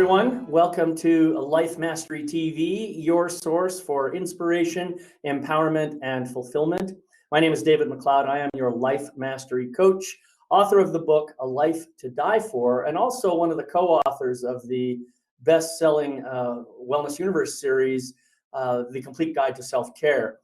everyone. Welcome to Life Mastery TV, your source for inspiration, empowerment, and fulfillment. My name is David McLeod. I am your Life Mastery coach, author of the book A Life to Die For, and also one of the co-authors of the best-selling Wellness Universe series, The Complete Guide to Self-Care.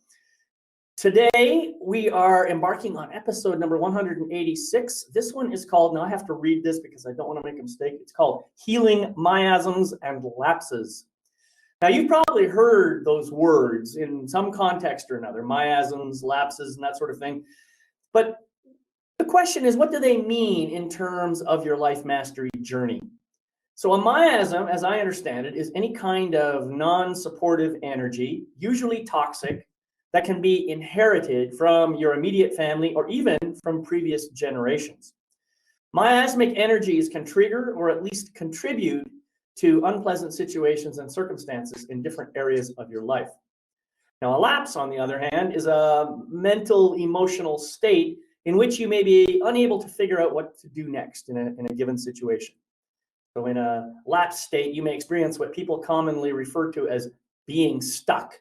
Today, we are embarking on episode number 186. This one is called, now I have to read this because I don't want to make a mistake. It's called Healing Miasms and Lapses. Now, you've probably heard those words in some context or another, miasms, lapses, and that sort of thing. But the question is, what do they mean in terms of your life mastery journey? So a miasm, as I understand it, is any kind of non-supportive energy, usually toxic, that can be inherited from your immediate family or even from previous generations. Miasmic energies can trigger or at least contribute to unpleasant situations and circumstances in different areas of your life. Now, a lapse, on the other hand, is a mental, emotional state in which you may be unable to figure out what to do next in a given situation. So in a lapse state, you may experience what people commonly refer to as being stuck,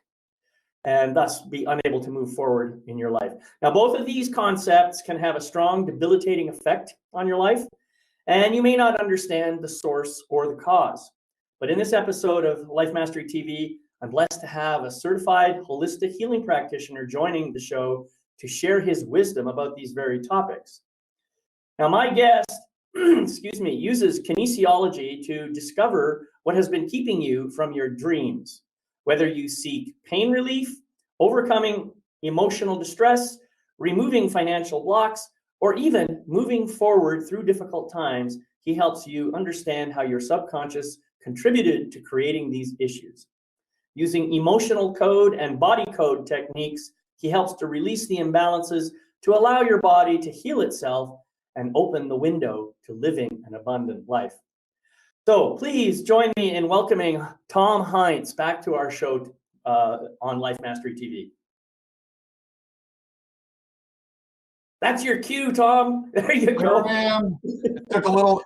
and thus be unable to move forward in your life. Now, both of these concepts can have a strong debilitating effect on your life, and you may not understand the source or the cause. But in this episode of Life Mastery TV, I'm blessed to have a certified holistic healing practitioner joining the show to share his wisdom about these very topics. Now, my guest, uses kinesiology to discover what has been keeping you from your dreams. Whether you seek pain relief, overcoming emotional distress, removing financial blocks, or even moving forward through difficult times, he helps you understand how your subconscious contributed to creating these issues. Using emotional code and body code techniques, he helps to release the imbalances to allow your body to heal itself and open the window to living an abundant life. So please join me in welcoming Tom Heintz back to our show on Life Mastery TV. That's your cue, Tom. There you go. There I am. It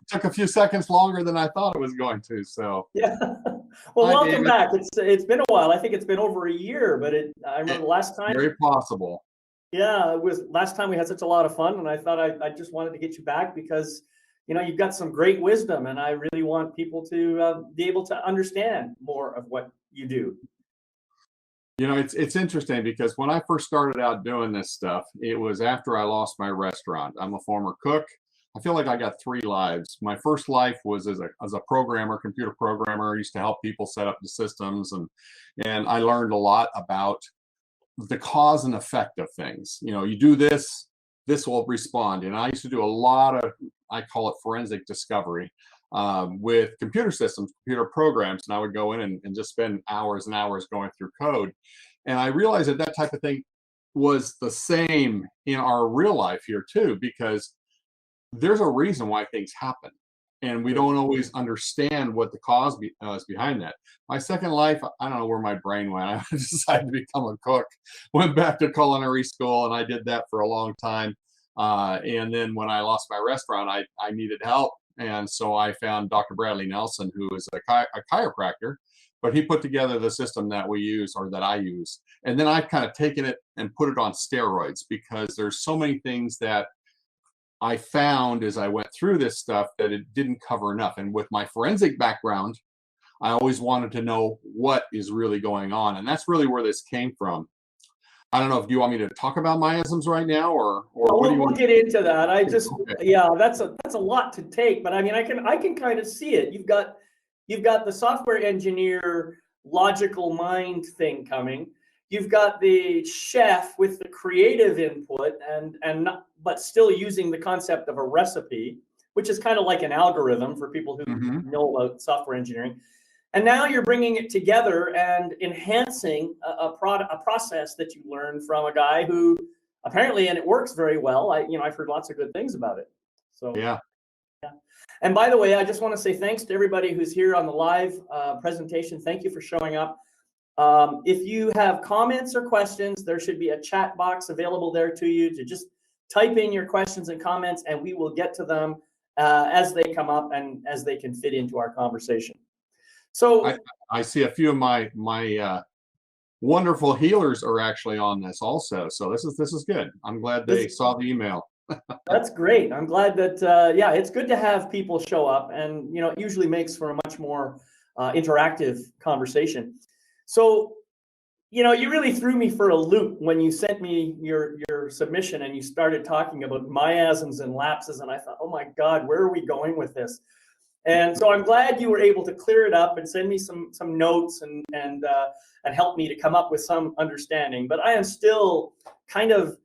took a few seconds longer than I thought it was going to. So yeah. Well, hi, welcome David. back. It's been a while. I think it's been over a year, but I remember the last time. Very possible. Yeah, it was last time we had such a lot of fun, and I thought I just wanted to get you back because you've got some great wisdom, and I really want people to be able to understand more of what you do. It's interesting because when I first started out doing this stuff, it was after I lost my restaurant. I'm a former cook. I feel like I got 3 lives. My first life was as a programmer, computer programmer. I used to help people set up the systems, and I learned a lot about the cause and effect of things. You do this will respond. And I used to do a lot of, I call it forensic discovery with computer systems, computer programs. And I would go in and just spend hours and hours going through code. And I realized that type of thing was the same in our real life here too, because there's a reason why things happen. And we don't always understand what the cause is behind that. My second life, I don't know where my brain went. I decided to become a cook, went back to culinary school, and I did that for a long time. And then when I lost my restaurant, I needed help. And so I found Dr. Bradley Nelson, who is a chiropractor, but he put together the system that we use, or that I use. And then I've kind of taken it and put it on steroids, because there's so many things that I found as I went through this stuff that it didn't cover enough. And with my forensic background, I always wanted to know what is really going on. And that's really where this came from. I don't know if you want me to talk about miasms right now, or what do you want? We'll get into that. I just, okay. Yeah, that's a lot to take, but I mean, I can kind of see it. You've got the software engineer, logical mind thing coming. You've got the chef with the creative input but still using the concept of a recipe, which is kind of like an algorithm for people who know about software engineering. And now you're bringing it together and enhancing a process that you learned from a guy who apparently, and it works very well. I've heard lots of good things about it. So yeah. And by the way, I just want to say thanks to everybody who's here on the live presentation. Thank you for showing up. If you have comments or questions, there should be a chat box available there to you to just type in your questions and comments, and we will get to them as they come up and as they can fit into our conversation. So I see a few of my wonderful healers are actually on this also. So this is good. I'm glad they saw the email. that's great. I'm glad that, yeah, it's good to have people show up, and, you know, it usually makes for a much more interactive conversation. So, you know, you really threw me for a loop when you sent me your submission and you started talking about miasms and lapses, and I thought, oh my God, where are we going with this? And so I'm glad you were able to clear it up and send me some notes and help me to come up with some understanding. But I am still kind of,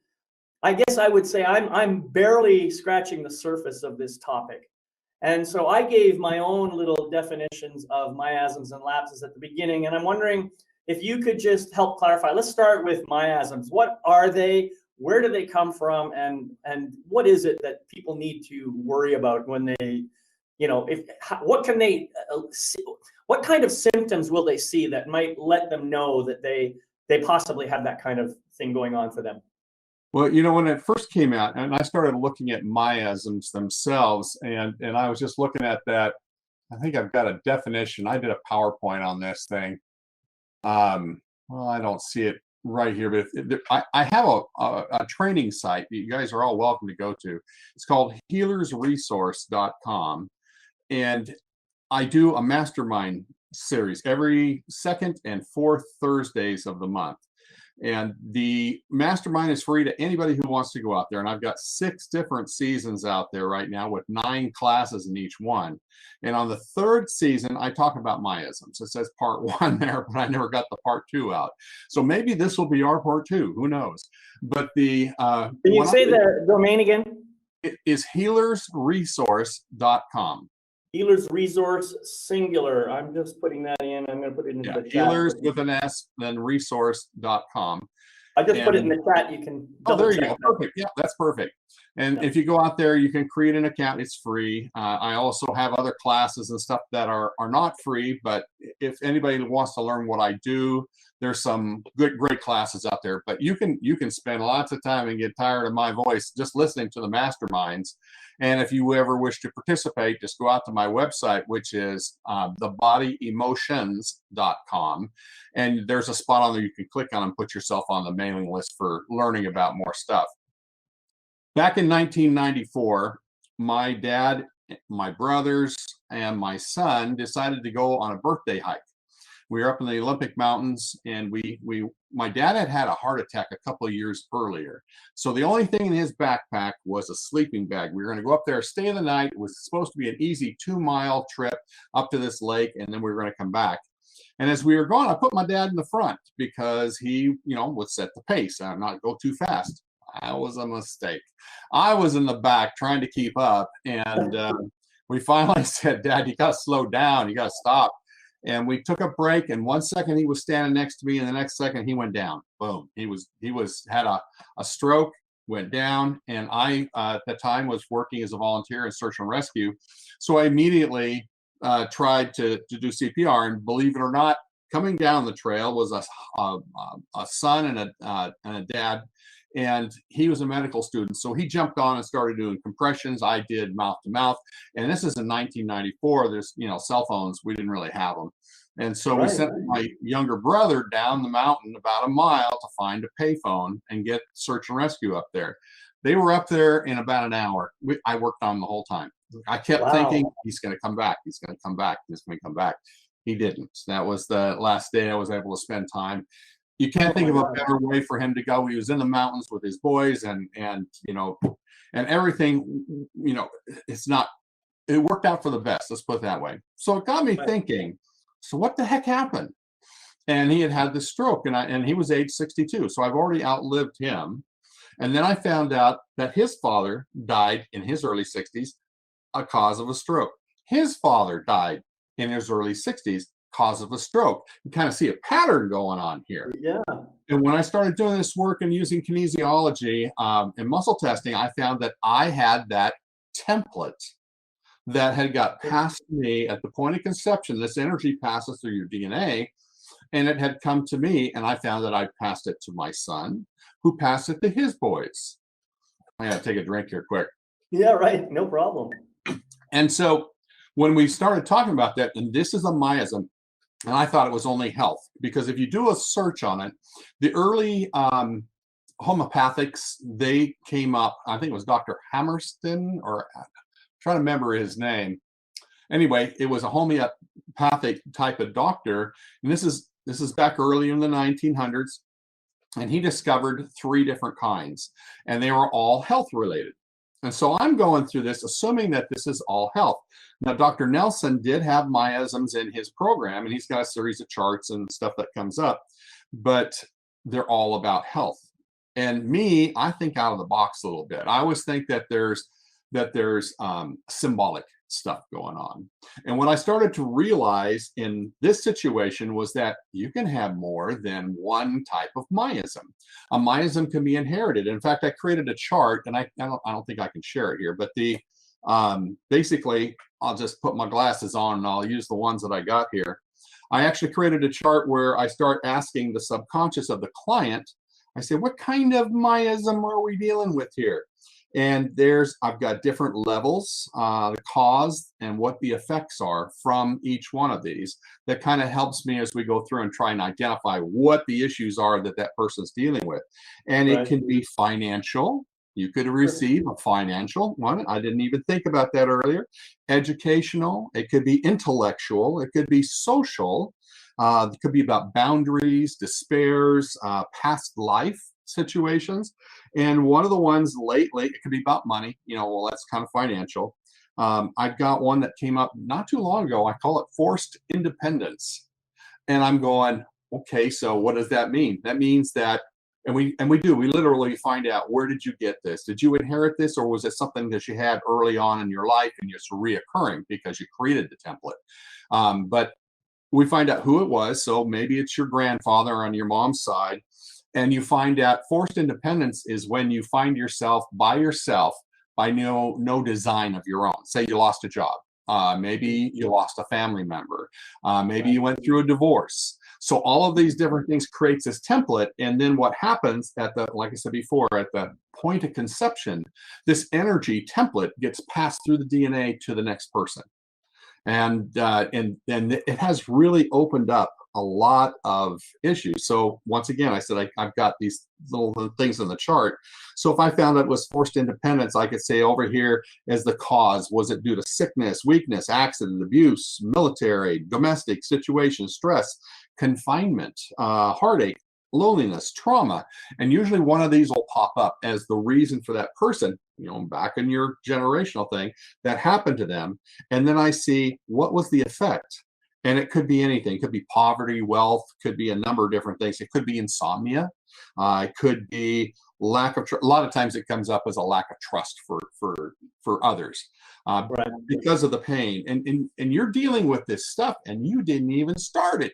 I guess I would say I'm barely scratching the surface of this topic. And so I gave my own little definitions of miasms and lapses at the beginning, and I'm wondering if you could just help clarify. Let's start with miasms. What are they? Where do they come from? And what is it that people need to worry about when they, you know, what can they, what kind of symptoms will they see that might let them know that they possibly have that kind of thing going on for them? Well, you know, when it first came out, and I started looking at miasms themselves, and I was just looking at that. I think I've got a definition. I did a PowerPoint on this thing. Well, I don't see it right here, but I have a training site that you guys are all welcome to go to. It's called healersresource.com. And I do a mastermind series every second and fourth Thursdays of the month. And the mastermind is free to anybody who wants to go out there. And I've got 6 different seasons out there right now with 9 classes in each one. And on the 3rd season, I talk about miasms. It says part 1 there, but I never got the part 2 out. So maybe this will be our part 2. Who knows? But the can you say the domain again? It is healersresource.com. Healers Resource singular. I'm just putting that in. I'm going to put it in the chat. Healers with an S, then resource.com. I just put it in the chat. You can. Oh, there you go. Perfect. Yeah, that's perfect. And if you go out there, you can create an account. It's free. I also have other classes and stuff that are not free. But if anybody wants to learn what I do, there's some great classes out there. But you can spend lots of time and get tired of my voice just listening to the masterminds. And if you ever wish to participate, just go out to my website, which is thebodyemotions.com. And there's a spot on there you can click on and put yourself on the mailing list for learning about more stuff. Back in 1994, my dad, my brothers, and my son decided to go on a birthday hike. We were up in the Olympic Mountains, and my dad had a heart attack a couple of years earlier. So the only thing in his backpack was a sleeping bag. We were going to go up there, stay the night. It was supposed to be an easy 2-mile trip up to this lake, and then we were going to come back. And as we were going, I put my dad in the front because he, would set the pace and not go too fast. That was a mistake. I was in the back trying to keep up, and we finally said, "Dad, you got to slow down. You got to stop." And we took a break, and 1 second he was standing next to me, and the next second he went down. Boom. He had a stroke, went down, and I at the time was working as a volunteer in search and rescue. So I immediately tried to do CPR, and believe it or not, coming down the trail was a son and a dad, and he was a medical student. So he jumped on and started doing compressions. I did mouth to mouth, and this is in 1994. There's cell phones, we didn't really have them, and so we sent my younger brother down the mountain about a mile to find a payphone and get search and rescue up there. They were up there in about an hour. I worked on them the whole time. I kept thinking, he's going to come back. He's going to come back. He's going to come back. He didn't. That was the last day I was able to spend time. You can't think of a better way for him to go. He was in the mountains with his boys, and everything. It worked out for the best. Let's put it that way. So it got me thinking. So what the heck happened? And he had this stroke, and he was age 62. So I've already outlived him. And then I found out that his father died in his early 60s, a cause of a stroke. His father died in his early 60s, cause of a stroke. You kind of see a pattern going on here. Yeah. And when I started doing this work and using kinesiology and muscle testing, I found that I had that template that had got passed to me at the point of conception. This energy passes through your DNA, and it had come to me, and I found that I passed it to my son, who passed it to his boys. I gotta take a drink here quick. Yeah, right. No problem. And so when we started talking about that, and this is a miasm, And I thought it was only health, because if you do a search on it, the early homeopathics, they came up, I think it was Dr. Hammerstein, or I'm trying to remember his name. Anyway, it was a homeopathic type of doctor, and this is back early in the 1900s, and he discovered 3 different kinds, and they were all health related. And so I'm going through this assuming that this is all health. Now, Dr. Nelson did have miasms in his program, and he's got a series of charts and stuff that comes up, but they're all about health. And me, I think out of the box a little bit. I always think that there's symbolic stuff going on. And what I started to realize in this situation was that you can have more than one type of miasm. A miasm can be inherited. In fact, I created a chart, and I don't think I can share it here, but the basically, I'll just put my glasses on and I'll use the ones that I got here. I actually created a chart where I start asking the subconscious of the client. I say, what kind of miasm are we dealing with here? And I've got different levels, the cause and what the effects are from each one of these. That kind of helps me as we go through and try and identify what the issues are that that person's dealing with. And it can be financial. You could receive a financial one. I didn't even think about that earlier. Educational. It could be intellectual. It could be social. It could be about boundaries, despairs, past life situations. And one of the ones lately, it could be about money, well, that's kind of financial. I've got one that came up not too long ago. I call it forced independence. And I'm going, okay, so what does that mean? That means that, and we literally find out, where did you get this? Did you inherit this, or was it something that you had early on in your life and it's reoccurring because you created the template? But we find out who it was. So maybe it's your grandfather on your mom's side. And you find out forced independence is when you find yourself by no design of your own. Say you lost a job. Maybe you lost a family member. Maybe you went through a divorce. So all of these different things creates this template. And then what happens like I said before, at the point of conception, this energy template gets passed through the DNA to the next person. And it has really opened up a lot of issues. So once again, I said I've got these little things in the chart. So if I found it was forced independence, I could say over here as the cause, was it due to sickness, weakness, accident, abuse, military, domestic situation, stress, confinement, heartache, loneliness, trauma. And usually one of these will pop up as the reason for that person, back in your generational thing that happened to them. And then I see, what was the effect? And it could be anything. It could be poverty, wealth, could be a number of different things. It could be insomnia. It could be lack of a lot of times it comes up as a lack of trust for others, because of the pain. And you're dealing with this stuff and you didn't even start it.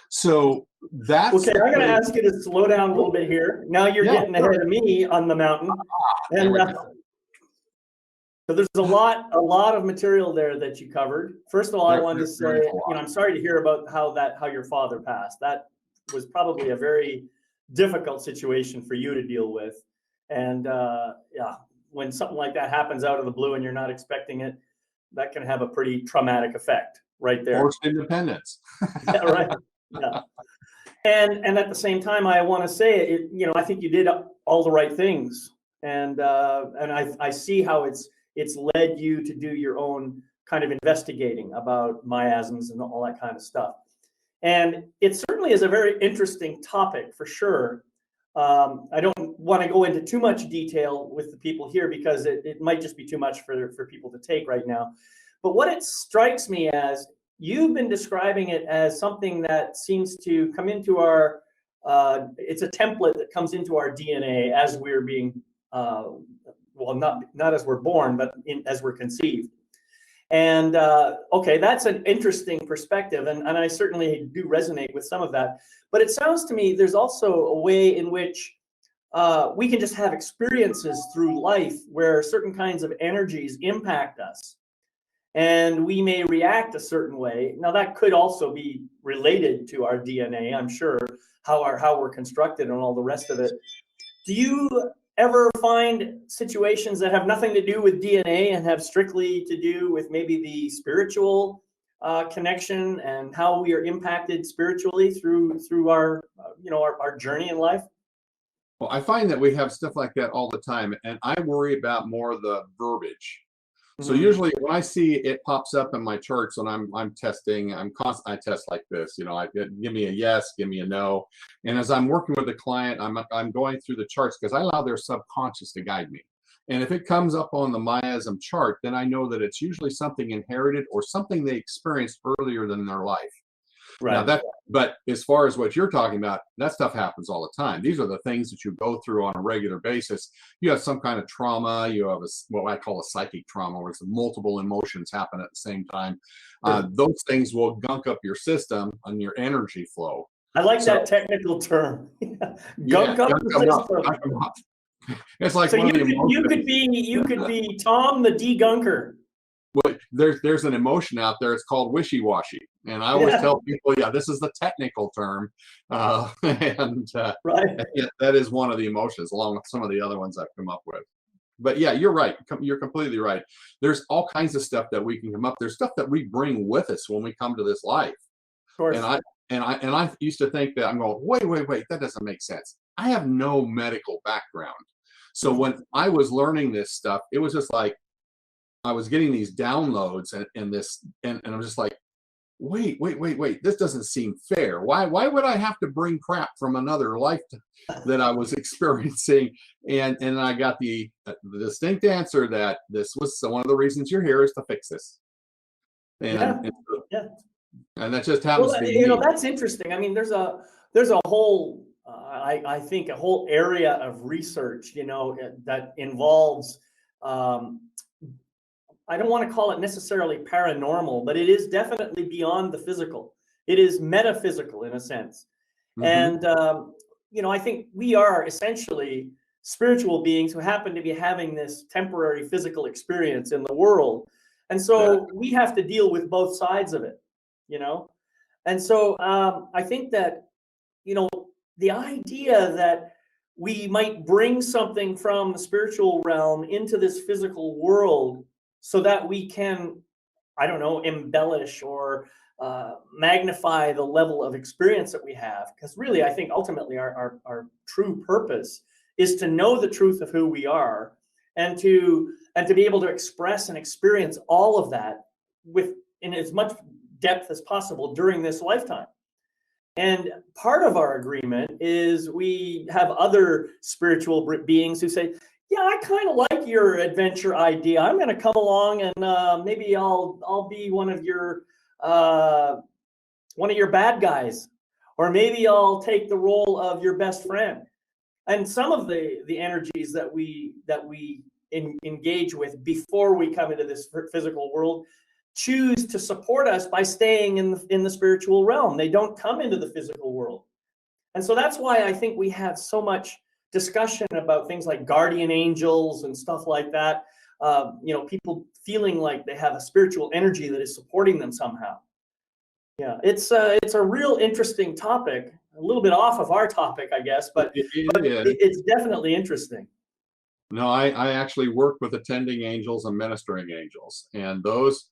So that's okay. I'm going to ask you to slow down a little bit here. Now you're getting ahead of me on the mountain. And so there's a lot of material there that you covered. First of all, I wanted to say, I'm sorry to hear about how your father passed. That was probably a very difficult situation for you to deal with. And when something like that happens out of the blue and you're not expecting it, that can have a pretty traumatic effect right there. Forced independence. Yeah, right. Yeah. And at the same time, I want to say, I think you did all the right things. And I see how it's led you to do your own kind of investigating about miasms and all that kind of stuff. And it certainly is a very interesting topic for sure. I don't want to go into too much detail with the people here because it might just be too much for people to take right now. But what it strikes me as, you've been describing it as something that seems to come into our, it's a template that comes into our DNA as we're being, not as we're born, but as we're conceived. And okay, that's an interesting perspective, and I certainly do resonate with some of that. But it sounds to me there's also a way in which we can just have experiences through life where certain kinds of energies impact us, and we may react a certain way. Now that could also be related to our DNA, I'm sure, how we're constructed and all the rest of it. Do you ever find situations that have nothing to do with DNA and have strictly to do with maybe the spiritual connection and how we are impacted spiritually through our our journey in life? Well, I find that we have stuff like that all the time, and I worry about more the verbiage. So Mhm. usually when I see it pops up in my charts and I'm testing, I test like this, give me a yes, give me a no. And as I'm working with the client, I'm going through the charts because I allow their subconscious to guide me. And if it comes up on the miasm chart, then I know that it's usually something inherited or something they experienced earlier in their life. Now Right. but as far as what you're talking about, that stuff happens all the time. These are the things that you go through on a regular basis. You have some kind of trauma. You have what I call a psychic trauma, where it's multiple emotions happen at the same time. Sure. Those things will gunk up your system and your energy flow. I like So that technical term. yeah, Gunk up gunk the them up, system. gunk them up. It's like So one of the you could be Tom the degunker. well, there's an emotion out there. It's called wishy-washy, and I always Yeah. tell people, yeah, this is the technical term, and Right. yeah, that is one of the emotions, along with some of the other ones I've come up with. But yeah, you're right. You're completely right. There's all kinds of stuff that we can come up. There's stuff that we bring with us when we come to this life, Of and course. I used to think that I'm going, wait, that doesn't make sense. I have no medical background, so Mhm. when I was learning this stuff, it was just like I was getting these downloads and I'm just like, wait, this doesn't seem fair. Why would I have to bring crap from another life that I was experiencing? And I got the distinct answer that this was one of the reasons you're here is to fix this. And Yeah. and, Yeah. and that just happens Well, to be me. that's interesting. I mean, there's a whole I think a whole area of research, that involves um, I don't want to call it necessarily paranormal, but it is definitely beyond the physical. It is metaphysical in a sense. Hmm. And, I think we are essentially spiritual beings who happen to be having this temporary physical experience in the world. And That so we have to deal with both sides of it, you know? And so I think that, you know, the idea that we might bring something from the spiritual realm into this physical world so that we can, I don't know, embellish or magnify the level of experience that we have. Because really, I think ultimately our true purpose is to know the truth of who we are and to be able to express and experience all of that with in as much depth as possible during this lifetime. And part of our agreement is we have other spiritual beings who say, "Yeah, I kind of like your adventure idea. I'm going to come along and maybe I'll be uh, one of your bad guys, or maybe I'll take the role of your best friend." And some of the energies that we engage with before we come into this physical world choose to support us by staying in the spiritual realm. They don't come into the physical world. And so that's why I think we have so much discussion about things like guardian angels and stuff like that. People feeling like they have a spiritual energy that is supporting them somehow. Yeah, it's a real interesting topic. A little bit off of our topic, I guess, but it is. it's definitely interesting. No, I actually work with attending angels and ministering angels, and those,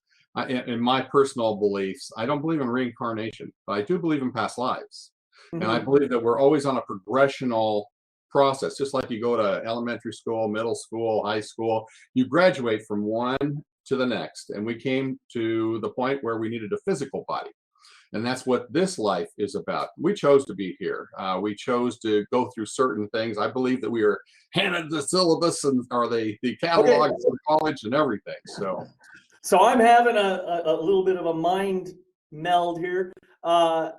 in my personal beliefs, I don't believe in reincarnation, but I do believe in past lives, and I Mhm. believe that we're always on a progressional process, just like you go to elementary school, middle school, high school, you graduate from one to the next, and we came to the point where we needed a physical body. And that's what this life is about. We chose to be here. We chose to go through certain things. I believe that we are handed the syllabus and or the Okay, catalog from college and everything. So so I'm having a little bit of a mind meld here. Uh,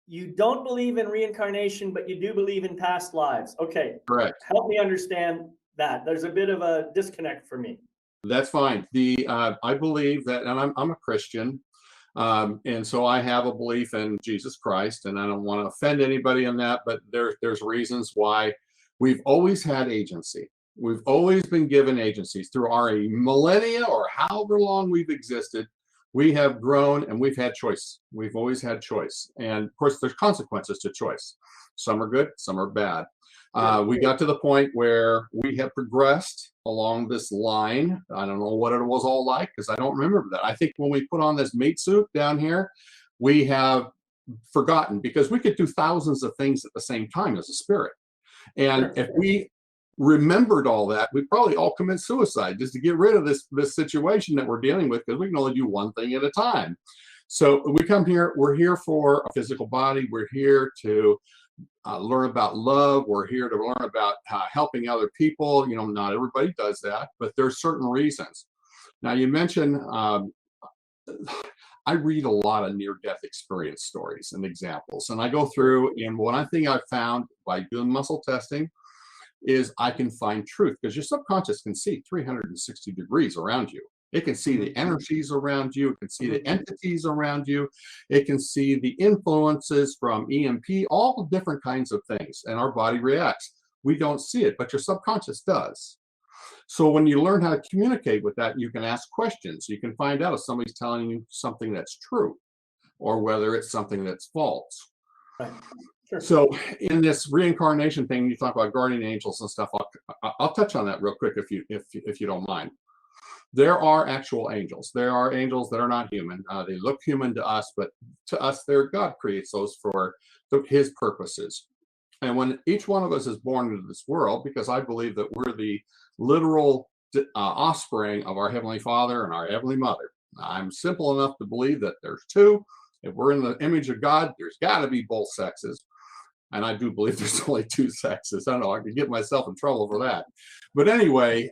you don't believe in reincarnation, but you do believe in past lives. Okay, correct. help me understand that. There's a bit of a disconnect for me. That's fine. The I believe that, and I'm a Christian, and so I have a belief in Jesus Christ, and I don't want to offend anybody in that, but there's reasons why we've always had agency. We've always been given agencies through our millennia or however long we've existed. We have grown and we've had choice. We've always had choice, and of course, there's consequences to choice. Some are good, some are bad. We got to the point where we had progressed along this line. I don't know what it was all like because I don't remember that. I think when we put on this meat suit down here, we have forgotten because we could do thousands of things at the same time as a spirit. And if we remembered all that, we'd probably all commit suicide just to get rid of this situation that we're dealing with because we can only do one thing at a time. So we come here, we're here for a physical body. We're here to learn about love. We're here to learn about helping other people. You know, not everybody does that, but there's certain reasons. Now you mentioned, I read a lot of near-death experience stories and examples, and I go through, and one thing I've found by doing muscle testing is I can find truth because your subconscious can see 360 degrees around you. It can see the energies around you. It can see the entities around you. It can see the influences from EMP, all different kinds of things, and our body reacts. We don't see it, but your subconscious does. So when you learn how to communicate with that, you can ask questions. You can find out if somebody's telling you something that's true or whether it's something that's false. Right. Sure. So in this reincarnation thing, you talk about guardian angels and stuff. I'll touch on that real quick if you don't mind. There are actual angels. There are angels that are not human. They look human to us, but to us, God creates those for his purposes. And when each one of us is born into this world, because I believe that we're the literal offspring of our Heavenly Father and our Heavenly Mother. I'm simple enough to believe that there's two. If we're in the image of God, there's got to be both sexes. And I do believe there's only two sexes. I don't know, I could get myself in trouble for that. But anyway.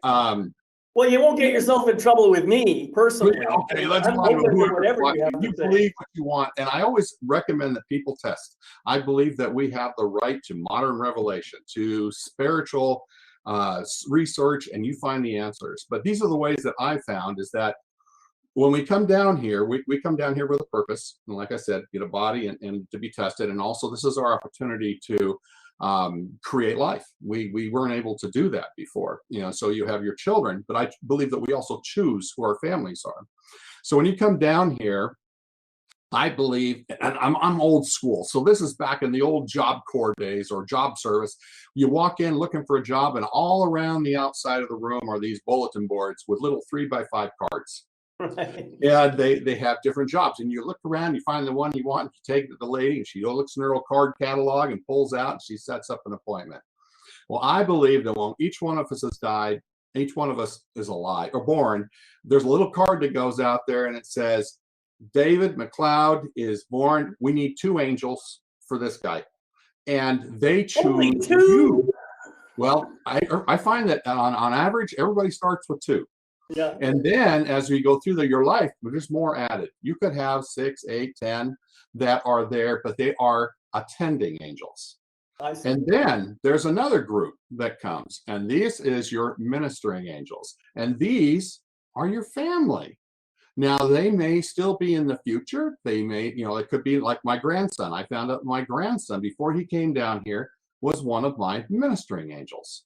Well, you won't get yourself in trouble with me personally. Okay, let's find whoever you believe what you want. And I always recommend that people test. I believe that we have the right to modern revelation, to spiritual research, and you find the answers. But these are the ways that I found is that when we come down here, we come down here with a purpose. And like I said, get a body and to be tested. And also this is our opportunity to create life. We weren't able to do that before, you know, so you have your children, but I believe that we also choose who our families are. So when you come down here, I believe, and I'm old school. So this is back in the old Job Corps days or job service. You walk in looking for a job and all around the outside of the room are these bulletin boards with little 3x5 cards. Right. Yeah, they have different jobs, and you look around, you find the one you want, and you take it to the lady, and she looks in her little card catalog and pulls out, and she sets up an appointment. Well, I believe that when each one of us has died, each one of us is alive or born, there's a little card that goes out there, and it says, David McLeod is born. We need two angels for this guy, and they choose Only two? you. Well, I find that on average, everybody starts with two. Yeah. And then as we go through your life, there's more added. You could have 6, 8, 10 that are there, but they are attending angels. I see. And then there's another group that comes, and this is your ministering angels. And these are your family. Now, they may still be in the future. They may, you know, it could be like my grandson. I found out my grandson, before he came down here, was one of my ministering angels.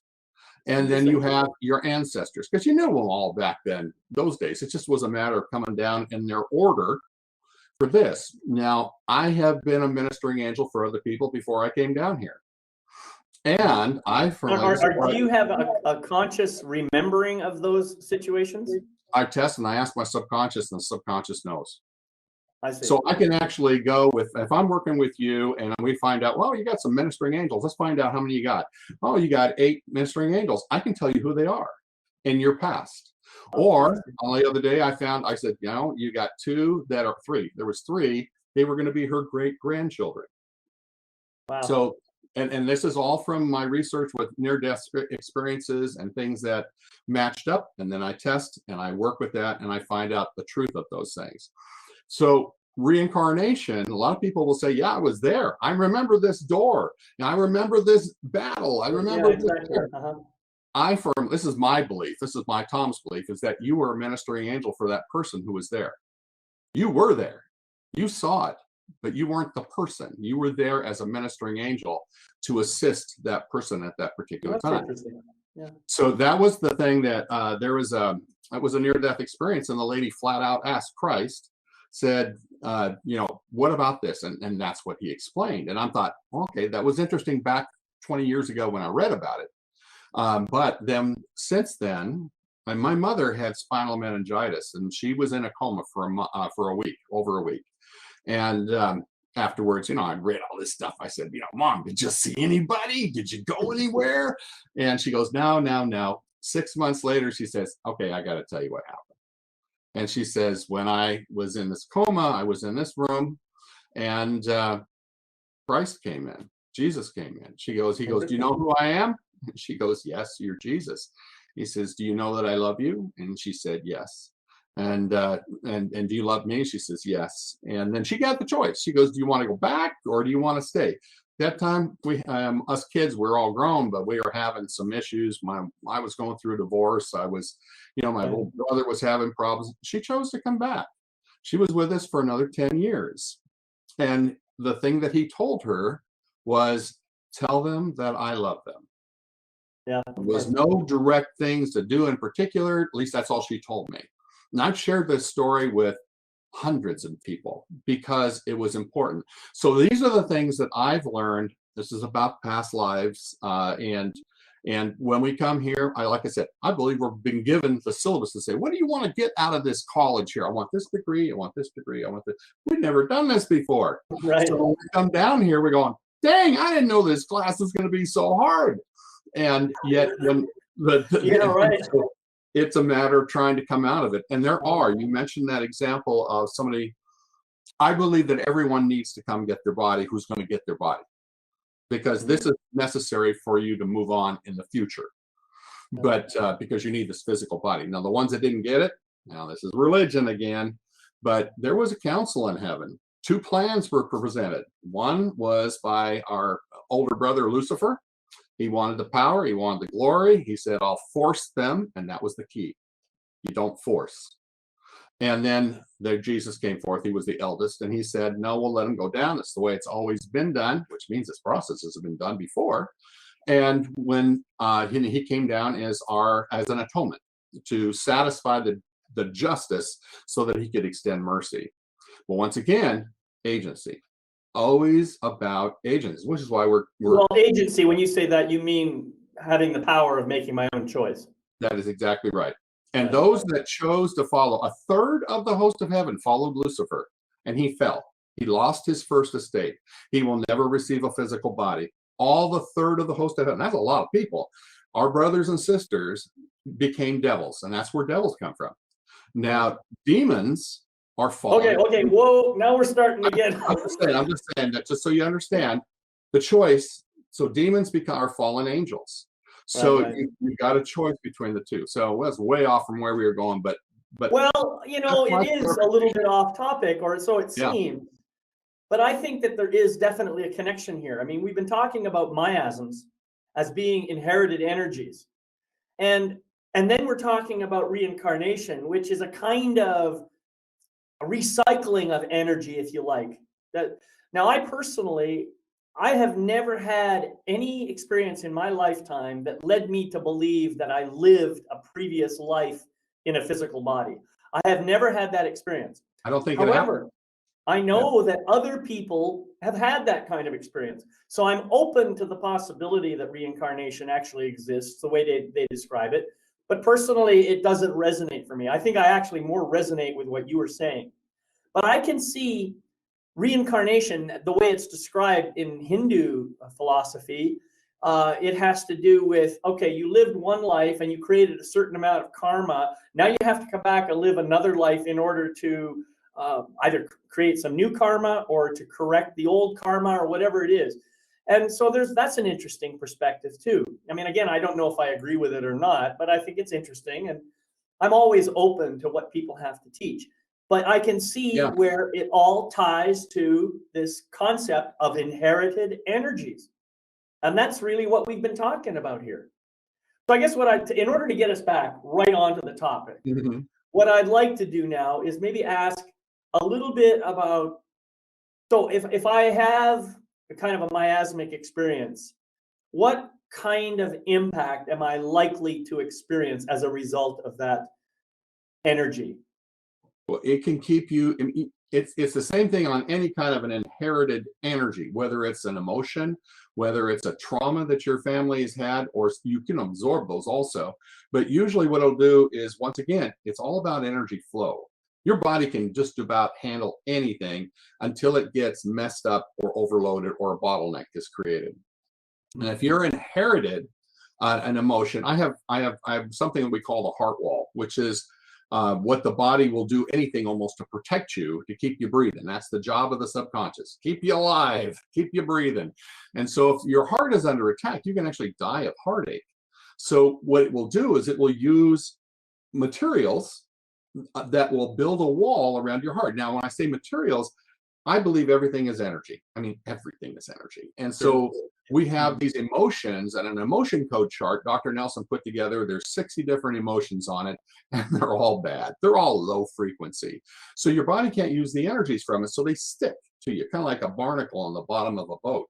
And then you have your ancestors, because you knew them all back then, those days. It just was a matter of coming down in their order for this. Now, I have been a ministering angel for other people before I came down here. And do you have a conscious remembering of those situations? I test and I ask my subconscious, and the subconscious knows. I see. So I can actually go with, if I'm working with you and we find out, well, you got some ministering angels. Let's find out how many you got. Oh, you got 8 ministering angels. I can tell you who they are in your past. Or on the other day, I said, you know, you got 2 that are 3. There was 3. They were going to be her great grandchildren. Wow. So, and this is all from my research with near-death experiences and things that matched up. And then I test and I work with that and I find out the truth of those things. So reincarnation, a lot of people will say, yeah, I was there. I remember this door. And I remember this battle. I remember this. Exactly. This is my belief. This is my Tom's belief, is that you were a ministering angel for that person who was there. You were there. You saw it, but you weren't the person. You were there as a ministering angel to assist that person at that particular time. Yeah. So that was the thing that it was a near-death experience, and the lady flat out asked Christ, said, you know, what about this? And that's what he explained. And I thought, okay, that was interesting 20 years ago when I read about it. But then since then, my mother had spinal meningitis, and she was in a coma for a week, over a week. And afterwards, you know, I read all this stuff. I said, you know, Mom, did you see anybody? Did you go anywhere? And she goes, no. 6 months later, she says, okay, I got to tell you what happened. And she says, when I was in this coma, I was in this room, and Christ came in. Jesus came in. He goes, do you know who I am? And she goes, yes, you're Jesus. He says, do you know that I love you? And she said, yes. And do you love me? She says, yes. And then she got the choice. She goes, do you want to go back or do you want to stay? That time, us kids, we're all grown, but we were having some issues. I was going through a divorce. I was, you know, my little brother was having problems. She chose to come back. She was with us for another 10 years. And the thing that he told her was, tell them that I love them. Yeah. There was no direct things to do in particular. At least that's all she told me. And I've shared this story with hundreds of people because it was important. So these are the things that I've learned. This is about past lives. And when we come here, like I said, I believe we're being given the syllabus to say, what do you want to get out of this college here? I want this degree. I want this degree. I want this. We've never done this before. Right. So when we come down here, we're going, dang, I didn't know this class is going to be so hard. And yet when it's a matter of trying to come out of it. And you mentioned that example of somebody. I believe that everyone needs to come get their body who's going to get their body, because this is necessary for you to move on in the future. But because you need this physical body. Now, the ones that didn't get it, now this is religion again, but there was a council in heaven. 2 plans were presented. One was by our older brother, Lucifer. He wanted the power. He wanted the glory. He said, I'll force them. And that was the key. You don't force. And then Jesus came forth. He was the eldest. And he said, no, we'll let him go down. That's the way it's always been done, which means this process has been done before. And when he came down as an atonement to satisfy the justice so that he could extend mercy. Well, once again, agency. Always about agency, which is why we're well, agency. When you say that, you mean having the power of making my own choice. That is exactly right. And those that chose to follow, 1/3 of the host of heaven followed Lucifer, and he fell. He lost his first estate. He will never receive a physical body. All the 1/3 of the host of heaven, that's a lot of people. Our brothers and sisters became devils, and that's where devils come from. Now, demons are fallen. Okay, whoa, now we're starting again. I'm just saying that just so you understand the choice. So demons are fallen angels. So right. you got a choice between the two. So that's way off from where we were going, but well, you know, it is a little bit off topic, or so it seems. But I think that there is definitely a connection here. I mean, we've been talking about miasms as being inherited energies. And then we're talking about reincarnation, which is a kind of a recycling of energy, if you like. Now, I have never had any experience in my lifetime that led me to believe that I lived a previous life in a physical body. I have never had that experience. I don't think However, I know that other people have had that kind of experience. So I'm open to the possibility that reincarnation actually exists, the way they describe it. But personally, it doesn't resonate for me. I think I actually more resonate with what you were saying. But I can see reincarnation, the way it's described in Hindu philosophy, it has to do with, okay, you lived one life and you created a certain amount of karma. Now you have to come back and live another life in order to either create some new karma or to correct the old karma or whatever it is. And so that's an interesting perspective too. I mean, again, I don't know if I agree with it or not, but I think it's interesting. And I'm always open to what people have to teach. But I can see where it all ties to this concept of inherited energies. And that's really what we've been talking about here. So I guess in order to get us back right onto the topic, what I'd like to do now is maybe ask a little bit about, so if I have a kind of a miasmic experience, what kind of impact am I likely to experience as a result of that energy? Well, it can keep you, it's the same thing on any kind of an inherited energy, whether it's an emotion, whether it's a trauma that your family has had, or you can absorb those also. But usually what it'll do is, once again, it's all about energy flow. Your body can just about handle anything until it gets messed up or overloaded or a bottleneck is created. And if you're inherited an emotion, I have something that we call the heart wall, which is what the body will do anything almost to protect you, to keep you breathing. That's the job of the subconscious. Keep you alive, keep you breathing. And so if your heart is under attack, you can actually die of heartache. So what it will do is it will use materials that will build a wall around your heart. Now, when I say materials, I believe everything is energy. I mean, everything is energy. And so we have these emotions, and an emotion code chart Dr. Nelson put together. There's 60 different emotions on it, and they're all bad. They're all low frequency. So your body can't use the energies from it, so they stick to you, kind of like a barnacle on the bottom of a boat.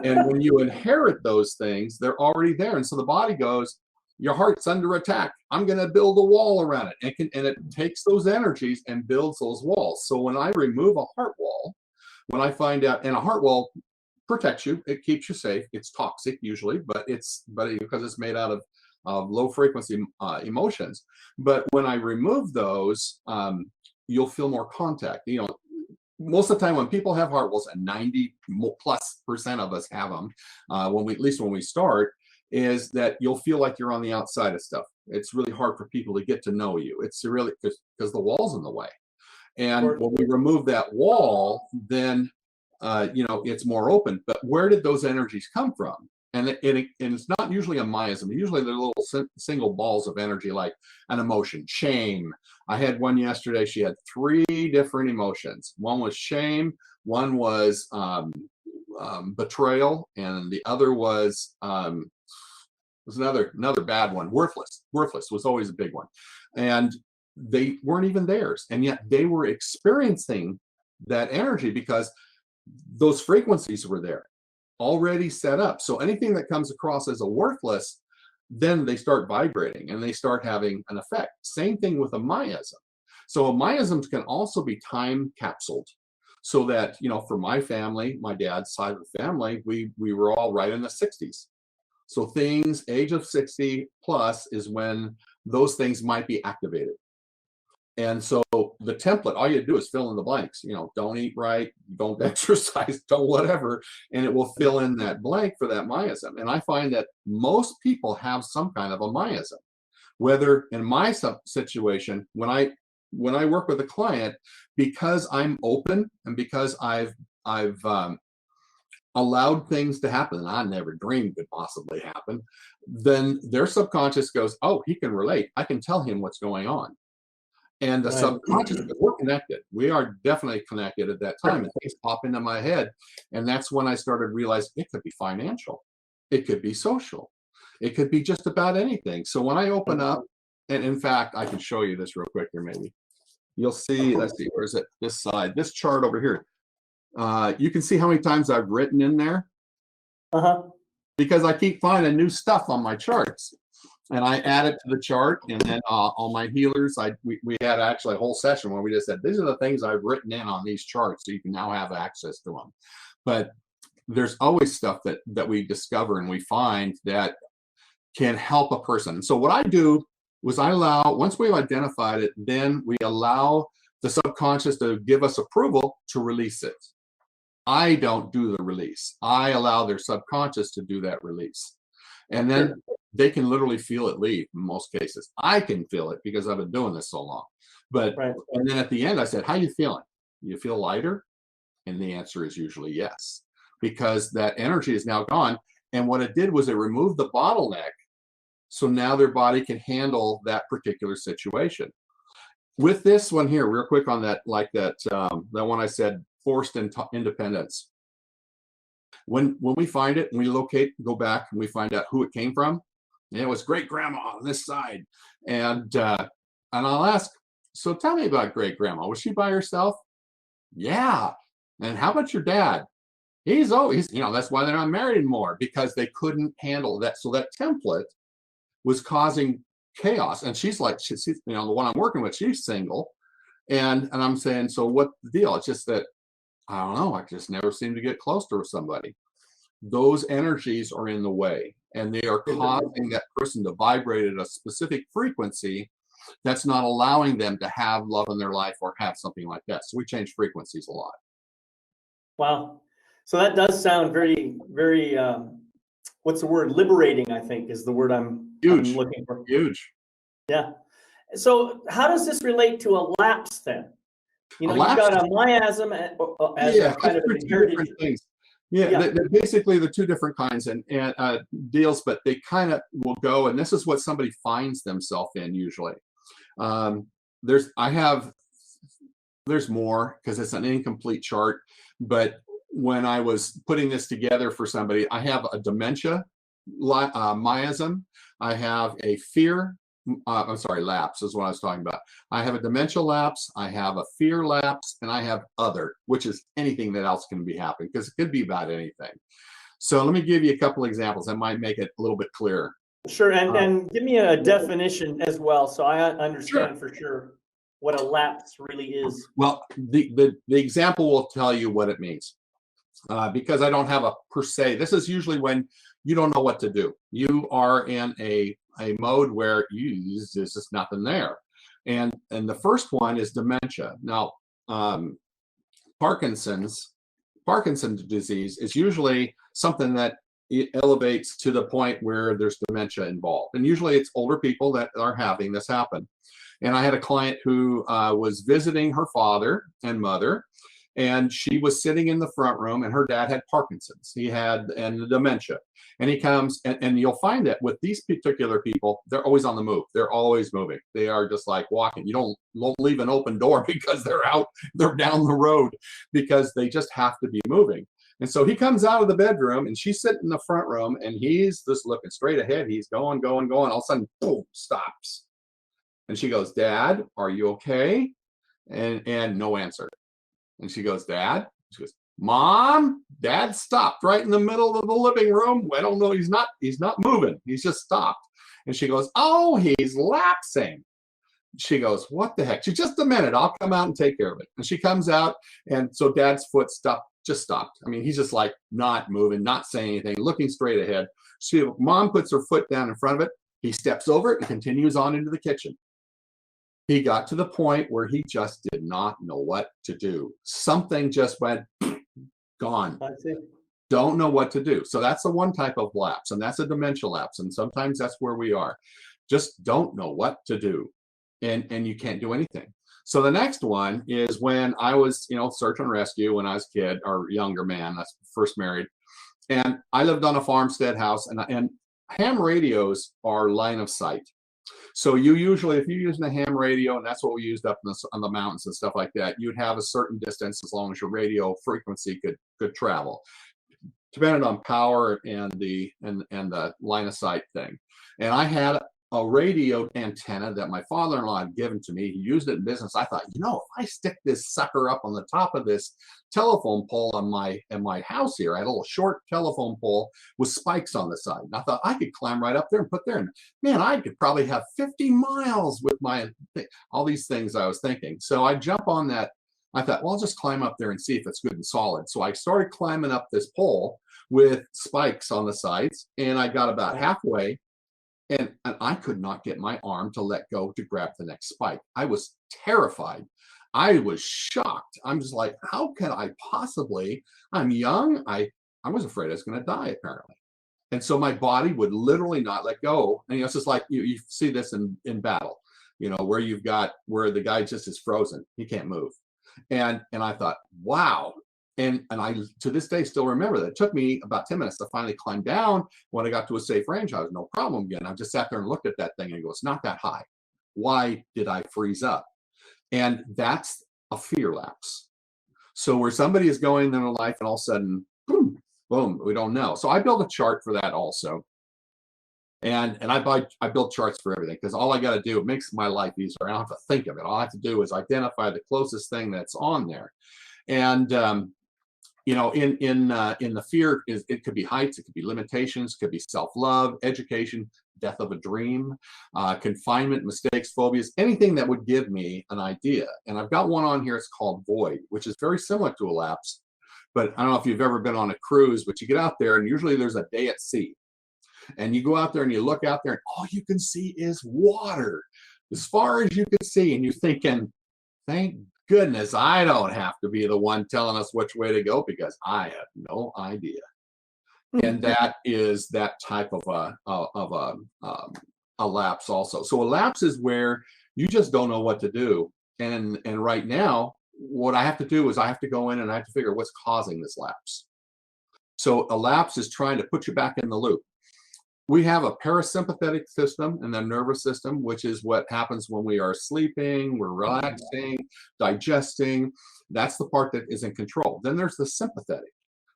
And when you inherit those things, they're already there. And so the body goes, your heart's under attack. I'm going to build a wall around it. And it takes those energies and builds those walls. So when I remove a heart wall, when I find out, and a heart wall protects you, it keeps you safe. It's toxic usually, but because it's made out of low frequency emotions. But when I remove those, you'll feel more contact. You know, most of the time when people have heart walls, and 90+% of us have them, at least when we start, is that you'll feel like you're on the outside of stuff. It's really hard for people to get to know you. It's really because the wall's in the way. And when we remove that wall, then it's more open. But where did those energies come from? And it's not usually a miasm. Usually they're little single balls of energy, like an emotion, shame. I had one yesterday. She had 3 different emotions. One was shame. One was betrayal, and the other was another bad one. Worthless was always a big one, and they weren't even theirs, and yet they were experiencing that energy because those frequencies were there already set up. So anything that comes across as a worthless, then they start vibrating and they start having an effect. Same thing with a miasm. So miasms can also be time capsuled, so that, for my family, my dad's side of the family, we were all right in the 60s. So things age of 60 plus is when those things might be activated. And so the template, all you do is fill in the blanks. Don't eat right, don't exercise, don't whatever, and it will fill in that blank for that miasm. And I find that most people have some kind of a miasm. Whether in my situation, when I work with a client, because I'm open and because I've allowed things to happen that I never dreamed could possibly happen, then their subconscious goes, oh, he can relate. I can tell him what's going on. And the subconscious, we're connected. We are definitely connected at that time. And things pop into my head. And that's when I started realizing it could be financial. It could be social. It could be just about anything. So when I open up, and in fact, I can show you this real quick here, maybe. You'll see, let's see, where is it? This side, this chart over here. You can see how many times I've written in there. Because I keep finding new stuff on my charts. And I add it to the chart, and then on my healers, we had actually a whole session where we just said, these are the things I've written in on these charts, so you can now have access to them. But there's always stuff that we discover and we find that can help a person. So what I do was I allow, once we've identified it, then we allow the subconscious to give us approval to release it. I don't do the release. I allow their subconscious to do that release. And then they can literally feel it leave in most cases. I can feel it because I've been doing this so long. And then at the end, I said, how you feeling? You feel lighter? And the answer is usually yes, because that energy is now gone. And what it did was it removed the bottleneck. So now their body can handle that particular situation. With this one here, real quick on that, that one I said, forced independence. When we find it and we locate, go back and we find out who it came from, and it was great grandma on this side. And I'll ask, so tell me about great grandma. Was she by herself? Yeah. And how about your dad? He's always, that's why they're not married anymore, because they couldn't handle that. So that template was causing chaos. And she's like, the one I'm working with, she's single. And I'm saying, so what's the deal? It's just that, I don't know, I just never seem to get close to somebody. Those energies are in the way, and they are causing that person to vibrate at a specific frequency that's not allowing them to have love in their life or have something like that. So we change frequencies a lot. Wow. So that does sound very, very, what's the word? Liberating, I think, is the word I'm looking for. Huge. Yeah. So how does this relate to a lapse then? You know, you've got a miasm as a kind of inherited things. Yeah. They're basically the two different kinds and deals, but they kind of will go, and this is what somebody finds themselves in usually. There's more because it's an incomplete chart, but when I was putting this together for somebody, I have a dementia miasm. I have a fear. I'm sorry, lapse is what I was talking about. I have a dementia lapse, I have a fear lapse, and I have other, which is anything that else can be happening because it could be about anything. So let me give you a couple examples that might make it a little bit clearer. Sure, and give me a definition as well, so I understand for sure what a lapse really is. Well, the example will tell you what it means. Because I don't have a per se. This is usually when you don't know what to do. You are in a mode where there's just nothing there. And the first one is dementia. Now, Parkinson's disease is usually something that it elevates to the point where there's dementia involved. And usually it's older people that are having this happen. And I had a client who was visiting her father and mother, and she was sitting in the front room, and her dad had Parkinson's. He had the dementia. And he comes, and you'll find that with these particular people, they're always on the move. They're always moving. They are just like walking. You don't leave an open door because they're down the road, because they just have to be moving. And so he comes out of the bedroom, and she's sitting in the front room, and he's just looking straight ahead. He's going. All of a sudden, boom, stops. And she goes, "Dad, are you okay?" And no answer. And she goes, "Dad?" She goes, "Mom, Dad stopped right in the middle of the living room. I don't know. He's not moving. He's just stopped." And she goes, "Oh, he's lapsing." She goes, "What the heck?" She, "Just a minute. I'll come out and take care of it." And she comes out. And so Dad's foot just stopped. I mean, he's just like not moving, not saying anything, looking straight ahead. Mom puts her foot down in front of it. He steps over it and continues on into the kitchen. He got to the point where he just did not know what to do. Something just went gone. That's it. Don't know what to do. So that's the one type of lapse, and that's a dementia lapse. And sometimes that's where we are. Just don't know what to do. And you can't do anything. So the next one is when I was, search and rescue when I was a kid or younger man. That's first married. And I lived on a farmstead house, and ham radios are line of sight. So you usually, if you're using a ham radio, and that's what we used up on the mountains and stuff like that, you'd have a certain distance as long as your radio frequency could travel, depending on power and the line of sight thing. And I had a radio antenna that my father-in-law had given to me. He used it in business. I thought, if I stick this sucker up on the top of this telephone pole in my house here, I had a little short telephone pole with spikes on the side. And I thought I could climb right up there and put there. And man, I could probably have 50 miles with all these things I was thinking. So I jump on that. I thought, well, I'll just climb up there and see if it's good and solid. So I started climbing up this pole with spikes on the sides, and I got about halfway. And I could not get my arm to let go to grab the next spike. I was terrified. I was shocked. I'm just like, how could I possibly? I'm young. I was afraid I was going to die, apparently. And so my body would literally not let go. And it's just like you see this in battle, where where the guy just is frozen. He can't move. And I thought, wow. And I, to this day, still remember that. It took me about 10 minutes to finally climb down. When I got to a safe range, I was no problem again. I just sat there and looked at that thing and go, it's not that high. Why did I freeze up? And that's a fear lapse. So where somebody is going in their life and all of a sudden, boom, boom, we don't know. So I built a chart for that also. And I build charts for everything, because all I got to do, it makes my life easier. I don't have to think of it. All I have to do is identify the closest thing that's on there. And in the fear is, it could be heights, it could be limitations, it could be self-love, education, death of a dream, confinement, mistakes, phobias, anything that would give me an idea. And I've got one on here, it's called void, which is very similar to a lapse. But I don't know if you've ever been on a cruise, but you get out there and usually there's a day at sea. And you go out there and you look out there and all you can see is water as far as you can see. And you're thinking, thank goodness I don't have to be the one telling us which way to go because I have no idea. And that is that type of a lapse also. So a lapse is where you just don't know what to do. And right now, what I have to do is I have to go in and I have to figure out what's causing this lapse. So a lapse is trying to put you back in the loop. We have a parasympathetic system and the nervous system, which is what happens when we are sleeping, we're relaxing, digesting. That's the part that is in control. Then there's the sympathetic.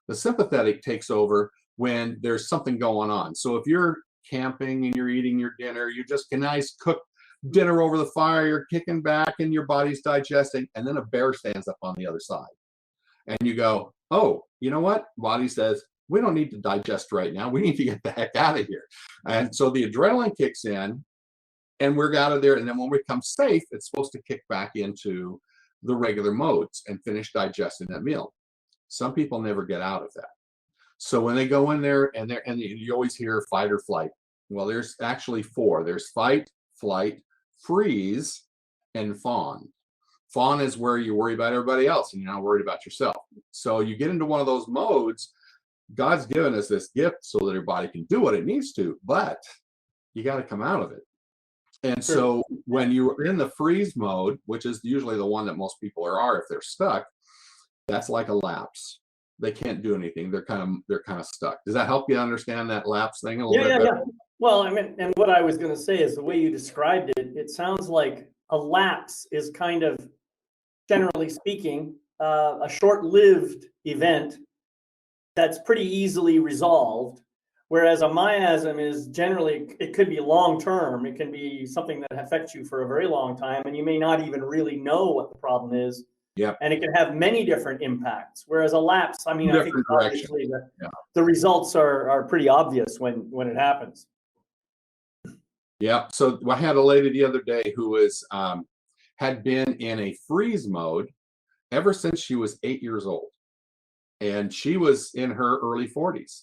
The sympathetic takes over when there's something going on. So if you're camping and you're eating your dinner, you just a nice cooked dinner over the fire, you're kicking back and your body's digesting, and then a bear stands up on the other side. And you go, oh, you know what? Body says, we don't need to digest right now. We need to get the heck out of here. And so the adrenaline kicks in and we're out of there. And then when we become safe, it's supposed to kick back into the regular modes and finish digesting that meal. Some people never get out of that. So when they go in there and you always hear fight or flight. Well, there's actually four. There's fight, flight, freeze, and fawn. Fawn is where you worry about everybody else and you're not worried about yourself. So you get into one of those modes. God's given us this gift so that your body can do what it needs to, but you got to come out of it. And so when you're in the freeze mode, which is usually the one that most people are if they're stuck, that's like a lapse. They can't do anything. They're kind of stuck. Does that help you understand that lapse thing a little bit better? Yeah. Well, I mean, and what I was going to say is the way you described it, it sounds like a lapse is kind of, generally speaking, a short-lived event that's pretty easily resolved, whereas a miasm is generally, it could be long-term. It can be something that affects you for a very long time, and you may not even really know what the problem is. Yeah. And it can have many different impacts, whereas a lapse, I mean, I think obviously the results are pretty obvious when it happens. Yeah. So I had a lady the other day who was had been in a freeze mode ever since she was 8 years old. And she was in her early 40s.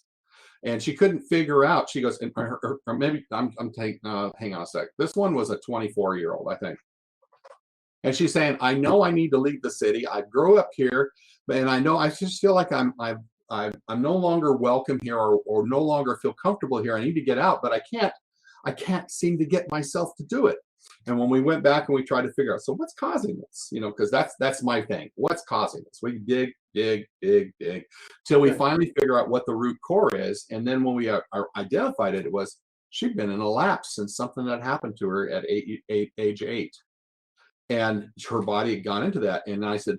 And she couldn't figure out, she goes, or maybe I'm taking, hang on a sec. This one was a 24-year-old, I think. And she's saying, I know I need to leave the city. I grew up here, and I know I just feel like I'm no longer welcome here or no longer feel comfortable here. I need to get out, but I can't seem to get myself to do it. And when we went back and we tried to figure out, so what's causing this? You know, because that's my thing. What's causing this? We dig till we finally figure out what the root core is. And then when we identified it, it was she'd been in a lapse since something that happened to her at age 8. And her body had gone into that. And I said,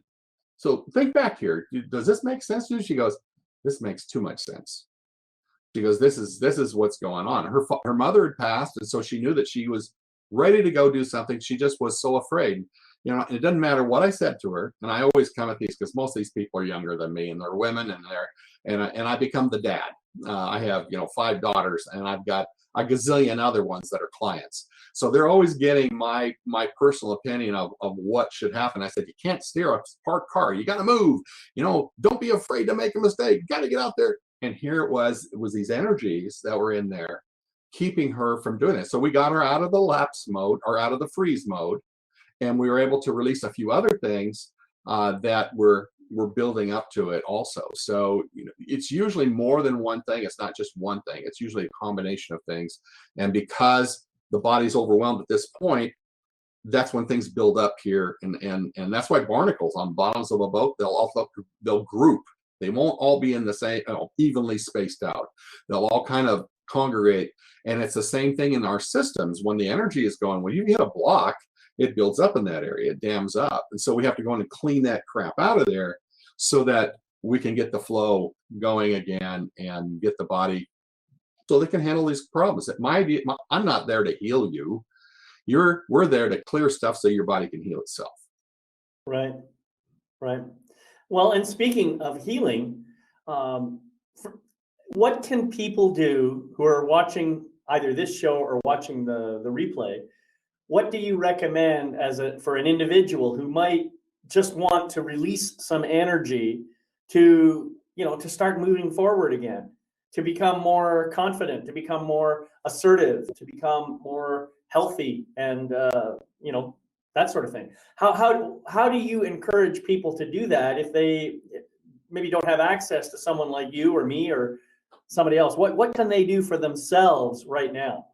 so think back here. Does this make sense to you? She goes, this makes too much sense. She goes, this is what's going on. Her mother had passed, and so she knew that she was ready to go do something. She just was so afraid. You know, it doesn't matter what I said to her. And I always come at these because most of these people are younger than me, and they're women, and I become the dad. I have 5 daughters, and I've got a gazillion other ones that are clients. So they're always getting my personal opinion of what should happen. I said, you can't steer a parked car. You got to move. Don't be afraid to make a mistake. You got to get out there. And here it was these energies that were in there keeping her from doing it. So we got her out of the lapse mode or out of the freeze mode, and we were able to release a few other things that were building up to it also. So it's usually more than one thing. It's not just one thing. It's usually a combination of things. And because the body's overwhelmed at this point, that's when things build up here. And that's why barnacles on bottoms of a boat, they'll group. They won't all be in the same, evenly spaced out. They'll all kind of congregate. And it's the same thing in our systems. When the energy is going, when you hit a block, it builds up in that area, it dams up. And so we have to go in and clean that crap out of there so that we can get the flow going again and get the body so they can handle these problems. I'm not there to heal you. We're there to clear stuff so your body can heal itself. Right. Well, and speaking of healing, um, what can people do who are watching either this show or watching the replay? What do you recommend for an individual who might just want to release some energy to, to start moving forward again, to become more confident, to become more assertive, to become more healthy, and that sort of thing? How do you encourage people to do that if they maybe don't have access to someone like you or me or somebody else? What can they do for themselves right now?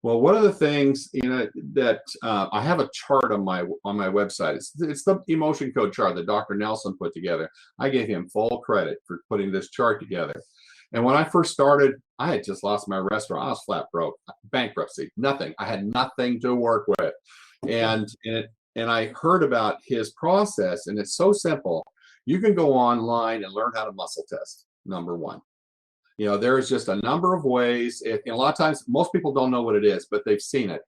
Well, one of the things that I have a chart on my website. It's the emotion code chart that Dr. Nelson put together. I gave him full credit for putting this chart together. And when I first started, I had just lost my restaurant. I was flat broke, bankruptcy, nothing. I had nothing to work with, and I heard about his process, and it's so simple. You can go online and learn how to muscle test. Number one. There's just a number of ways. And a lot of times, most people don't know what it is, but they've seen it.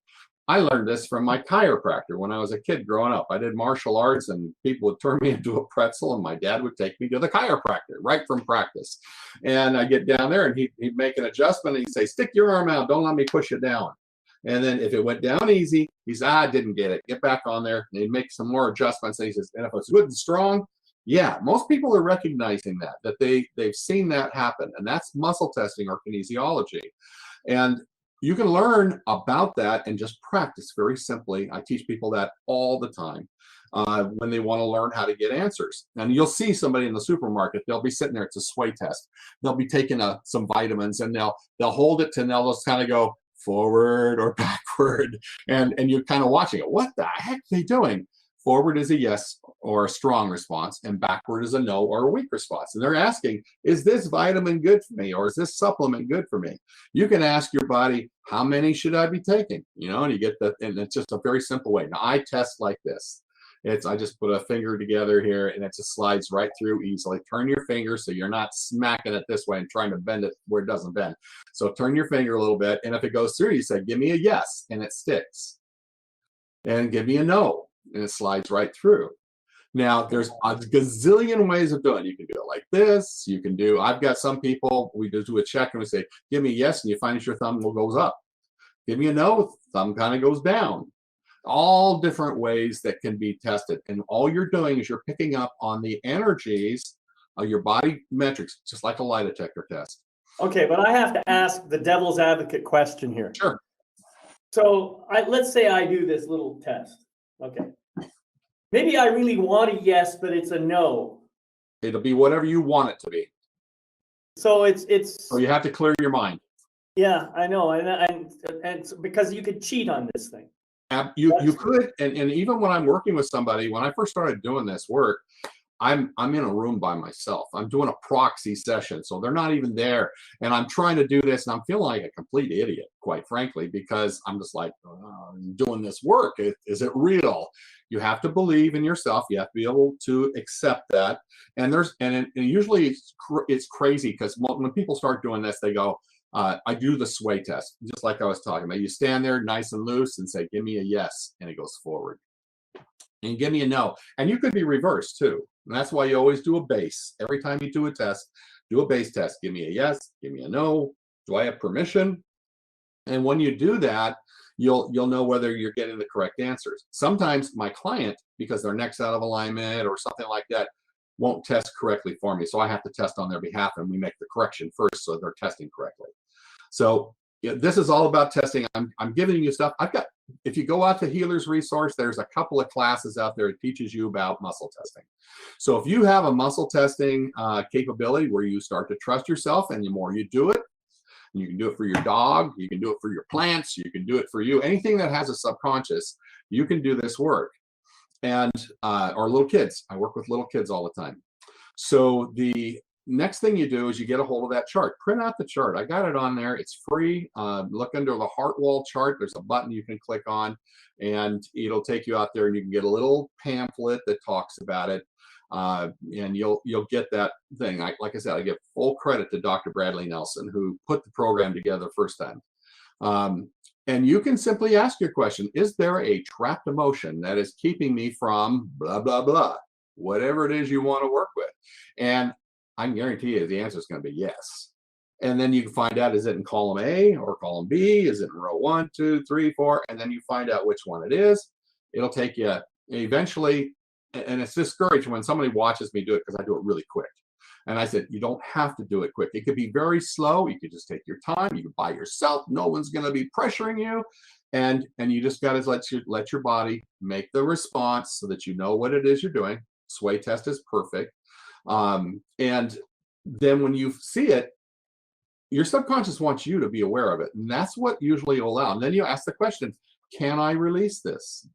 I learned this from my chiropractor when I was a kid growing up. I did martial arts, and people would turn me into a pretzel, and my dad would take me to the chiropractor right from practice. And I get down there, and he'd make an adjustment, and he'd say, "Stick your arm out. Don't let me push it down." And then if it went down easy, he said, "I didn't get it. Get back on there." And he'd make some more adjustments. And he says, "And if it's good and strong." Yeah, most people are recognizing that they've seen that happen, and that's muscle testing or kinesiology. And you can learn about that and just practice very simply. I teach people that all the time when they want to learn how to get answers. And you'll see somebody in the supermarket, they'll be sitting there, it's a sway test. They'll be taking some vitamins, and they'll hold it and they'll just kind of go forward or backward. And you're kind of watching it. What the heck are they doing? Forward is a yes or a strong response, and backward is a no or a weak response. And they're asking, is this vitamin good for me, or is this supplement good for me? You can ask your body, how many should I be taking? And you get that, and it's just a very simple way. Now, I test like this. I just put a finger together here, and it just slides right through easily. Turn your finger so you're not smacking it this way and trying to bend it where it doesn't bend. So turn your finger a little bit, and if it goes through, you say, give me a yes, and it sticks. And give me a no, and it slides right through. Now, there's a gazillion ways of doing it. You can do it like this. I've got some people, we just do a check and we say, give me a yes, and you find that your thumb goes up. Give me a no, thumb kind of goes down. All different ways that can be tested. And all you're doing is you're picking up on the energies of your body metrics, just like a lie detector test. Okay, but I have to ask the devil's advocate question here. Sure. So let's say I do this little test. Okay. Maybe I really want a yes, but it's a no. It'll be whatever you want it to be. So it's. So you have to clear your mind. Yeah, I know, and because you could cheat on this thing. You could, and even when I'm working with somebody, when I first started doing this work, I'm in a room by myself. I'm doing a proxy session, so they're not even there, and I'm trying to do this, and I'm feeling like a complete idiot, quite frankly, because I'm just like doing this work. Is it real? You have to believe in yourself. You have to be able to accept that. And usually it's crazy because when people start doing this, they go, I do the sway test, just like I was talking about. You stand there nice and loose and say, give me a yes, and it goes forward. And give me a no. And you could be reversed too. And that's why you always do a base. Every time you do a test, do a base test. Give me a yes, give me a no. Do I have permission? And when you do that, you'll know whether you're getting the correct answers. Sometimes my client, because their neck's out of alignment or something like that, won't test correctly for me. So I have to test on their behalf, and we make the correction first so they're testing correctly. So this is all about testing. I'm giving you stuff. If you go out to Healer's Resource, there's a couple of classes out there that teaches you about muscle testing. So if you have a muscle testing capability where you start to trust yourself, and the more you do it, you can do it for your dog, you can do it for your plants, you can do it for you. Anything that has a subconscious, you can do this work. And or little kids. I work with little kids all the time. So the next thing you do is you get a hold of that chart. Print out the chart. I got it on there. It's free. Look under the heart wall chart. There's a button you can click on, and it'll take you out there, and you can get a little pamphlet that talks about it. And you'll get that thing. Like I said, I give full credit to Dr. Bradley Nelson, who put the program together first time. And you can simply ask your question, is there a trapped emotion that is keeping me from blah, blah, blah? whatever it is you want to work with. And I can guarantee you the answer is going to be yes. And then you can find out, is it in column A or column B? Is it in row 1, 2, 3, 4? And then you find out which one it is. It'll take you eventually, and it's discouraging when somebody watches me do it because I do it really quick. And I said, you don't have to do it quick. It could be very slow. You could just take your time. You can by yourself. No one's going to be pressuring you. And you just got to let your body make the response so that you know what it is you're doing. Sway test is perfect. And then when you see it, your subconscious wants you to be aware of it. And that's what usually will allow. And then you ask the question, can I release this?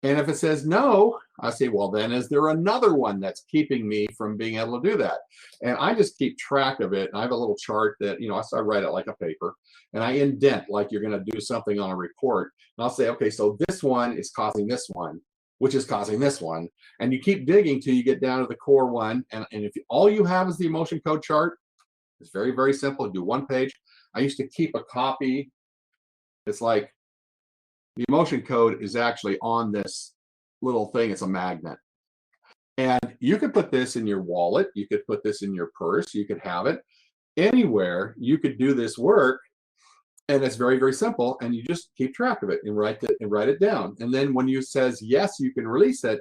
And if it says no, I say, well, then is there another one that's keeping me from being able to do that? And I just keep track of it. And I have a little chart that, I write it like a paper, and I indent like you're going to do something on a report. And I'll say, okay, so this one is causing this one, which is causing this one. And you keep digging till you get down to the core one. And if all you have is the emotion code chart, it's very, very simple. Do one page. I used to keep a copy. It's like, the emotion code is actually on this little thing. It's a magnet. And you could put this in your wallet. You could put this in your purse. You could have it anywhere. You could do this work. And it's very, very simple. And you just keep track of it and write it down. And then when you says, yes, you can release it,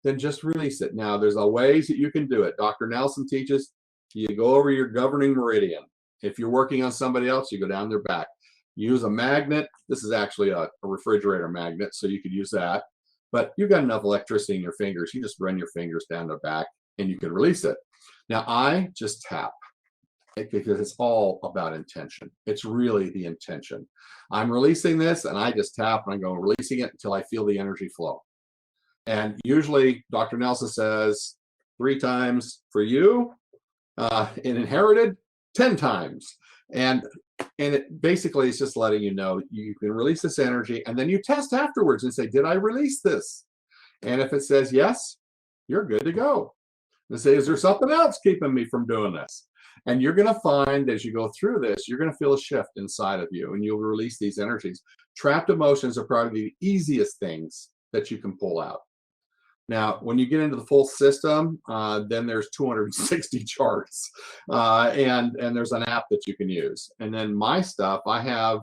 then just release it. Now, there's a ways that you can do it. Dr. Nelson teaches you go over your governing meridian. If you're working on somebody else, you go down their back. Use a magnet. This is actually a refrigerator magnet, so you could use that. But you've got enough electricity in your fingers. You just run your fingers down the back and you can release it. Now, I just tap because it's all about intention. It's really the intention. I'm releasing this and I just tap and I go releasing it until I feel the energy flow. And usually Dr. Nelson says 3 times for you, and inherited 10 times. And it basically is just letting you know you can release this energy, and then you test afterwards and say, did I release this? And if it says yes, you're good to go. And say, is there something else keeping me from doing this? And you're going to find as you go through this, you're going to feel a shift inside of you, and you'll release these energies. Trapped emotions are probably the easiest things that you can pull out. Now, when you get into the full system, then there's 260 charts, and there's an app that you can use. And then my stuff, I have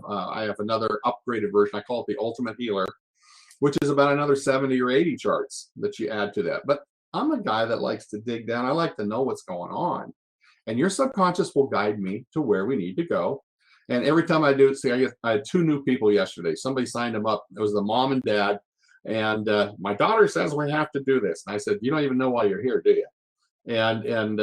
another upgraded version. I call it the Ultimate Healer, which is about another 70 or 80 charts that you add to that. But I'm a guy that likes to dig down. I like to know what's going on, and your subconscious will guide me to where we need to go. And every time I do it, see, I had 2 new people yesterday. Somebody signed them up. It was the mom and dad. And my daughter says we have to do this. And I said, you don't even know why you're here, do you? And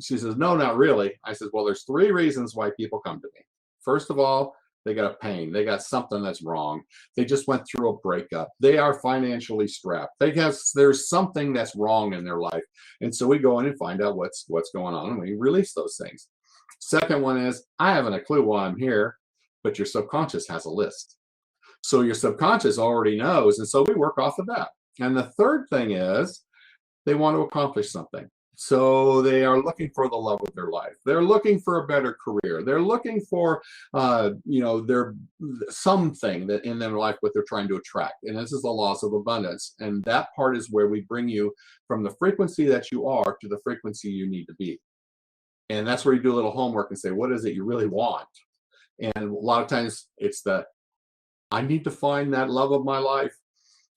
she says, no, not really. I said, well, there's 3 reasons why people come to me. First of all, they got a pain. They got something that's wrong. They just went through a breakup. They are financially strapped. There's something that's wrong in their life. And so we go in and find out what's going on, and we release those things. Second one is, I haven't a clue why I'm here, but your subconscious has a list. So your subconscious already knows, and so we work off of that. And the third thing is they want to accomplish something. So they are looking for the love of their life. They're looking for a better career. They're looking for, their something that in their life what they're trying to attract. And this is the laws of abundance. And that part is where we bring you from the frequency that you are to the frequency you need to be. And that's where you do a little homework and say, what is it you really want? And a lot of times it's I need to find that love of my life.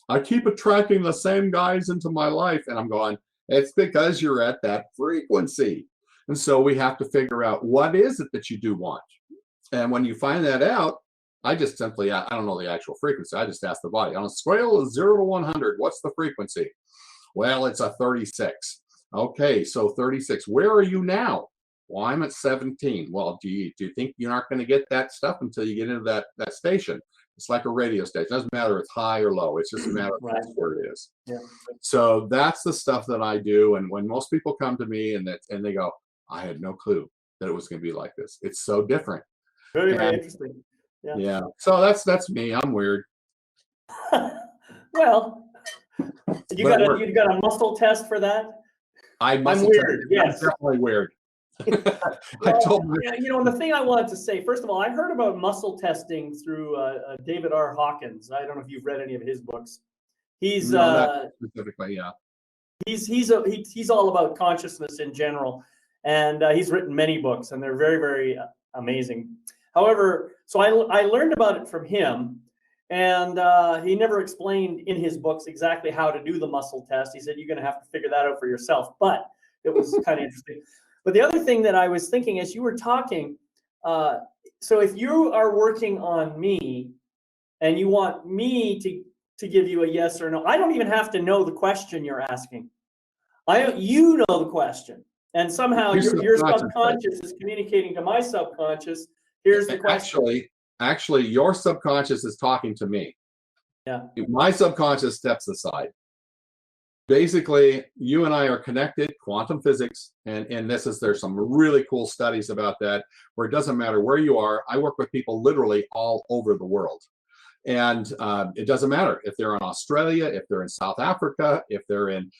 I keep attracting the same guys into my life. And I'm going, it's because you're at that frequency. And so we have to figure out what is it that you do want. And when you find that out, I just simply, I don't know the actual frequency. I just ask the body on a scale of 0 to 100, what's the frequency? Well, it's a 36. Okay, so 36. Where are you now? Well, I'm at 17. Well, do you think you're not going to get that stuff until you get into that station? It's like a radio station. It doesn't matter if it's high or low. It's just a matter of where it is. Yeah. So that's the stuff that I do. And when most people come to me and they go, I had no clue that it was going to be like this. It's so different. Very interesting. Yeah. Yeah. So that's me. I'm weird. Well, you got a muscle test for that? I'm weird. Yes. I'm definitely weird. The thing I wanted to say, first of all, I heard about muscle testing through David R. Hawkins. I don't know if you've read any of his books. He's specifically, yeah. He's all about consciousness in general, and he's written many books, and they're very, very amazing. However, so I learned about it from him, and he never explained in his books exactly how to do the muscle test. He said you're going to have to figure that out for yourself, but it was kind of interesting. But the other thing that I was thinking as you were talking, so if you are working on me and you want me to give you a yes or no, I don't even have to know the question you're asking. You know the question, and somehow your subconscious is communicating to my subconscious. Here's the question. Actually, your subconscious is talking to me. Yeah. My subconscious steps aside. Basically, you and I are connected, quantum physics, and there's some really cool studies about that, where it doesn't matter where you are. I work with people literally all over the world. And it doesn't matter if they're in Australia, if they're in South Africa, if they're in,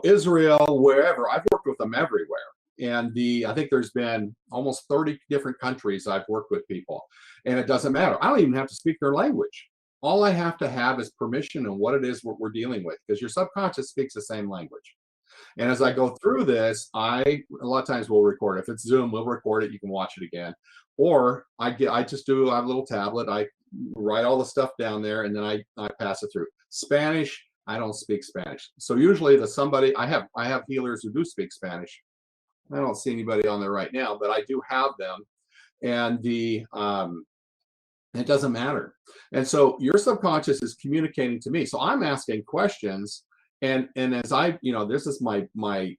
Israel, wherever. I've worked with them everywhere. And I think there's been almost 30 different countries I've worked with people. And it doesn't matter. I don't even have to speak their language. All I have to have is permission and what it is what we're dealing with, because your subconscious speaks the same language. And as I go through this, a lot of times we'll record. If it's Zoom, we'll record it. You can watch it again. Or I just do a little tablet. I write all the stuff down there, and then I pass it through. Spanish, I don't speak Spanish. So usually I have healers who do speak Spanish. I don't see anybody on there right now, but I do have them. And it doesn't matter. And so your subconscious is communicating to me. So I'm asking questions, and as this is my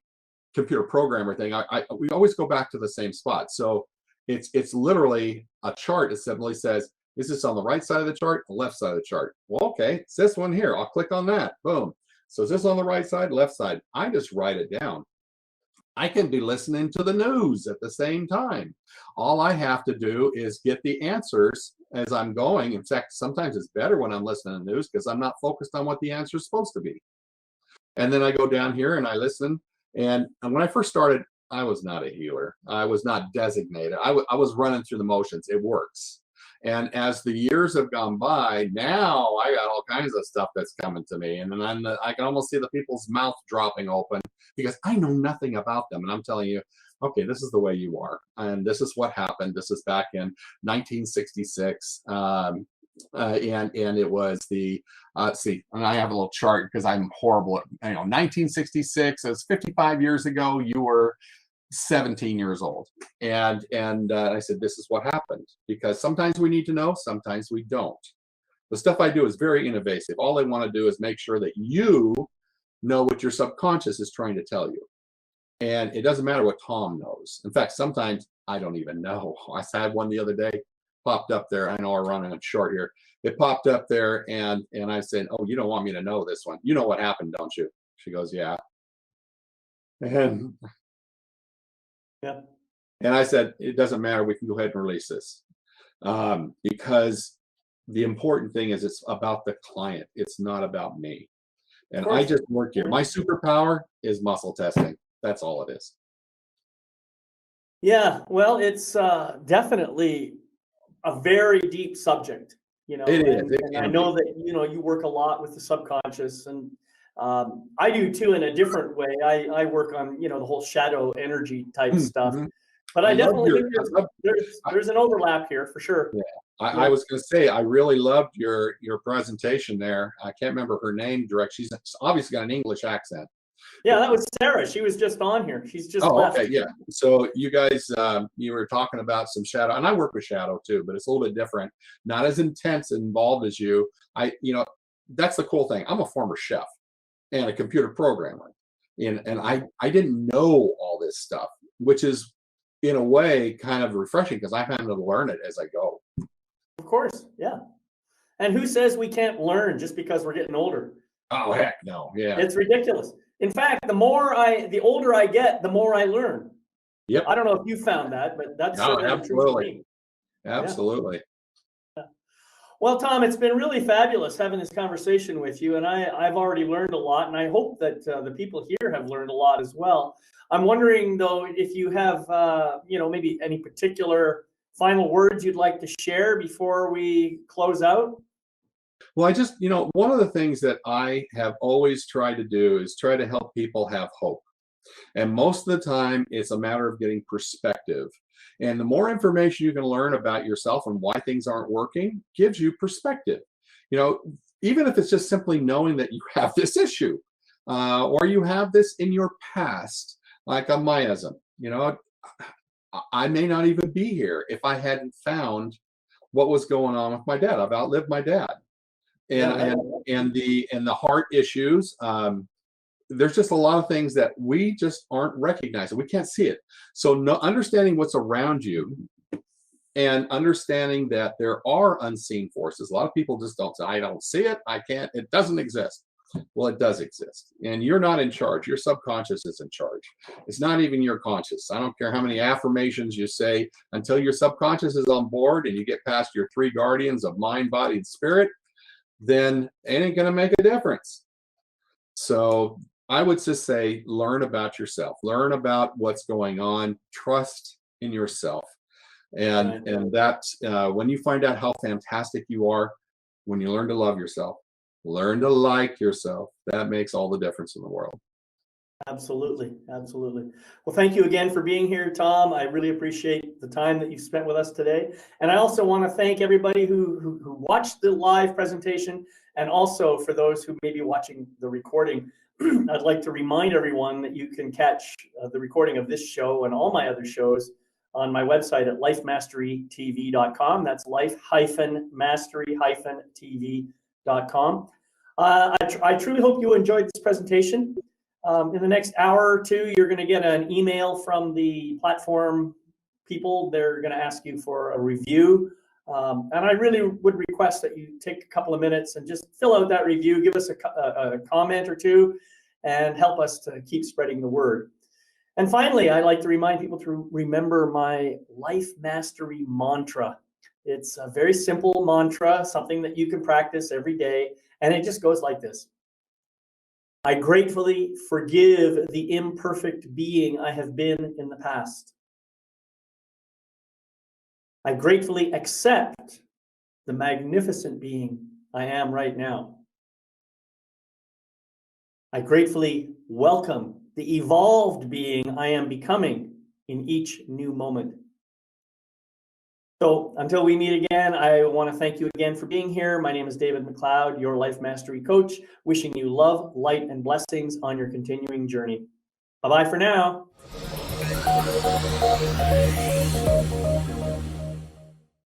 computer programmer thing. We always go back to the same spot. So it's literally a chart. It simply says, is this on the right side of the chart, the left side of the chart? Well, okay, it's this one here. I'll click on that. Boom. So is this on the right side, left side? I just write it down. I can be listening to the news at the same time. All I have to do is get the answers as I'm going. In fact, sometimes it's better when I'm listening to the news because I'm not focused on what the answer is supposed to be. And then I go down here and I listen. And when I first started, I was not a healer. I was not designated. I was running through the motions. It works. And as the years have gone by, now I got all kinds of stuff that's coming to me. And then I can almost see the people's mouth dropping open because I know nothing about them. And I'm telling you, okay, this is the way you are. And this is what happened. This is back in 1966. And it was and I have a little chart because I'm horrible at, 1966, it was 55 years ago. You were 17 years old. And I said, this is what happened, because sometimes we need to know, sometimes we don't. The stuff I do is very invasive. All I want to do is make sure that you know what your subconscious is trying to tell you. And it doesn't matter what Tom knows. In fact, sometimes I don't even know. I had one the other day, popped up there. I know we're running it short here. It popped up there and I said, oh, you don't want me to know this one. You know what happened, don't you? She goes, yeah. And I said, it doesn't matter. We can go ahead and release this. Because the important thing is it's about the client. It's not about me. And I just work here. My superpower is muscle testing. That's all it is. Yeah, well, it's definitely a very deep subject, It is. And I know that, you work a lot with the subconscious, and I do too in a different way. I work on, the whole shadow energy type stuff. But I definitely think there's an overlap here for sure. Yeah. I was going to say, I really loved your presentation there. I can't remember her name direct. She's obviously got an English accent. Yeah, that was Sarah. She was just on here. She's just left. Okay, yeah. So you guys, you were talking about some shadow, and I work with shadow too, but it's a little bit different. Not as intense and involved as you. That's the cool thing. I'm a former chef and a computer programmer, and I didn't know all this stuff, which is in a way kind of refreshing because I've had to learn it as I go. Of course, yeah. And who says we can't learn just because we're getting older? Oh, heck no. Yeah. It's ridiculous. In fact, the older I get, the more I learn. Yep. I don't know if you found that, but that's absolutely. True for me. Absolutely. Yeah. Well, Tom, it's been really fabulous having this conversation with you, and I've already learned a lot, and I hope that the people here have learned a lot as well. I'm wondering, though, if you have, maybe any particular final words you'd like to share before we close out? Well, I just, one of the things that I have always tried to do is try to help people have hope. And most of the time, it's a matter of getting perspective. And the more information you can learn about yourself and why things aren't working gives you perspective. You know, even if it's just simply knowing that you have this issue or you have this in your past, like a miasm. I may not even be here if I hadn't found what was going on with my dad. I've outlived my dad. And the heart issues, there's just a lot of things that we just aren't recognizing. We can't see it. So understanding what's around you and understanding that there are unseen forces. A lot of people just don't say, I don't see it. I can't, it doesn't exist. Well, it does exist. And you're not in charge. Your subconscious is in charge. It's not even your conscious. I don't care how many affirmations you say, until your subconscious is on board and you get past your three guardians of mind, body, and spirit, then it ain't going to make a difference. So I would just say, learn about yourself, learn about what's going on, trust in yourself. And that when you find out how fantastic you are, when you learn to love yourself, learn to like yourself, that makes all the difference in the world. Absolutely. Absolutely. Well, thank you again for being here, Tom. I really appreciate the time that you've spent with us today. And I also want to thank everybody who watched the live presentation, and also for those who may be watching the recording. I'd like to remind everyone that you can catch the recording of this show and all my other shows on my website at lifemasterytv.com. That's life-mastery-tv.com. I truly hope you enjoyed this presentation. In the next hour or two, you're going to get an email from the platform people. They're going to ask you for a review. And I really would request that you take a couple of minutes and just fill out that review, give us a comment or two, and help us to keep spreading the word. And finally, I like to remind people to remember my life mastery mantra. It's a very simple mantra, something that you can practice every day. And it just goes like this. I gratefully forgive the imperfect being I have been in the past. I gratefully accept the magnificent being I am right now. I gratefully welcome the evolved being I am becoming in each new moment. So until we meet again, I want to thank you again for being here. My name is David McLeod, your Life Mastery Coach, wishing you love, light, and blessings on your continuing journey. Bye-bye for now.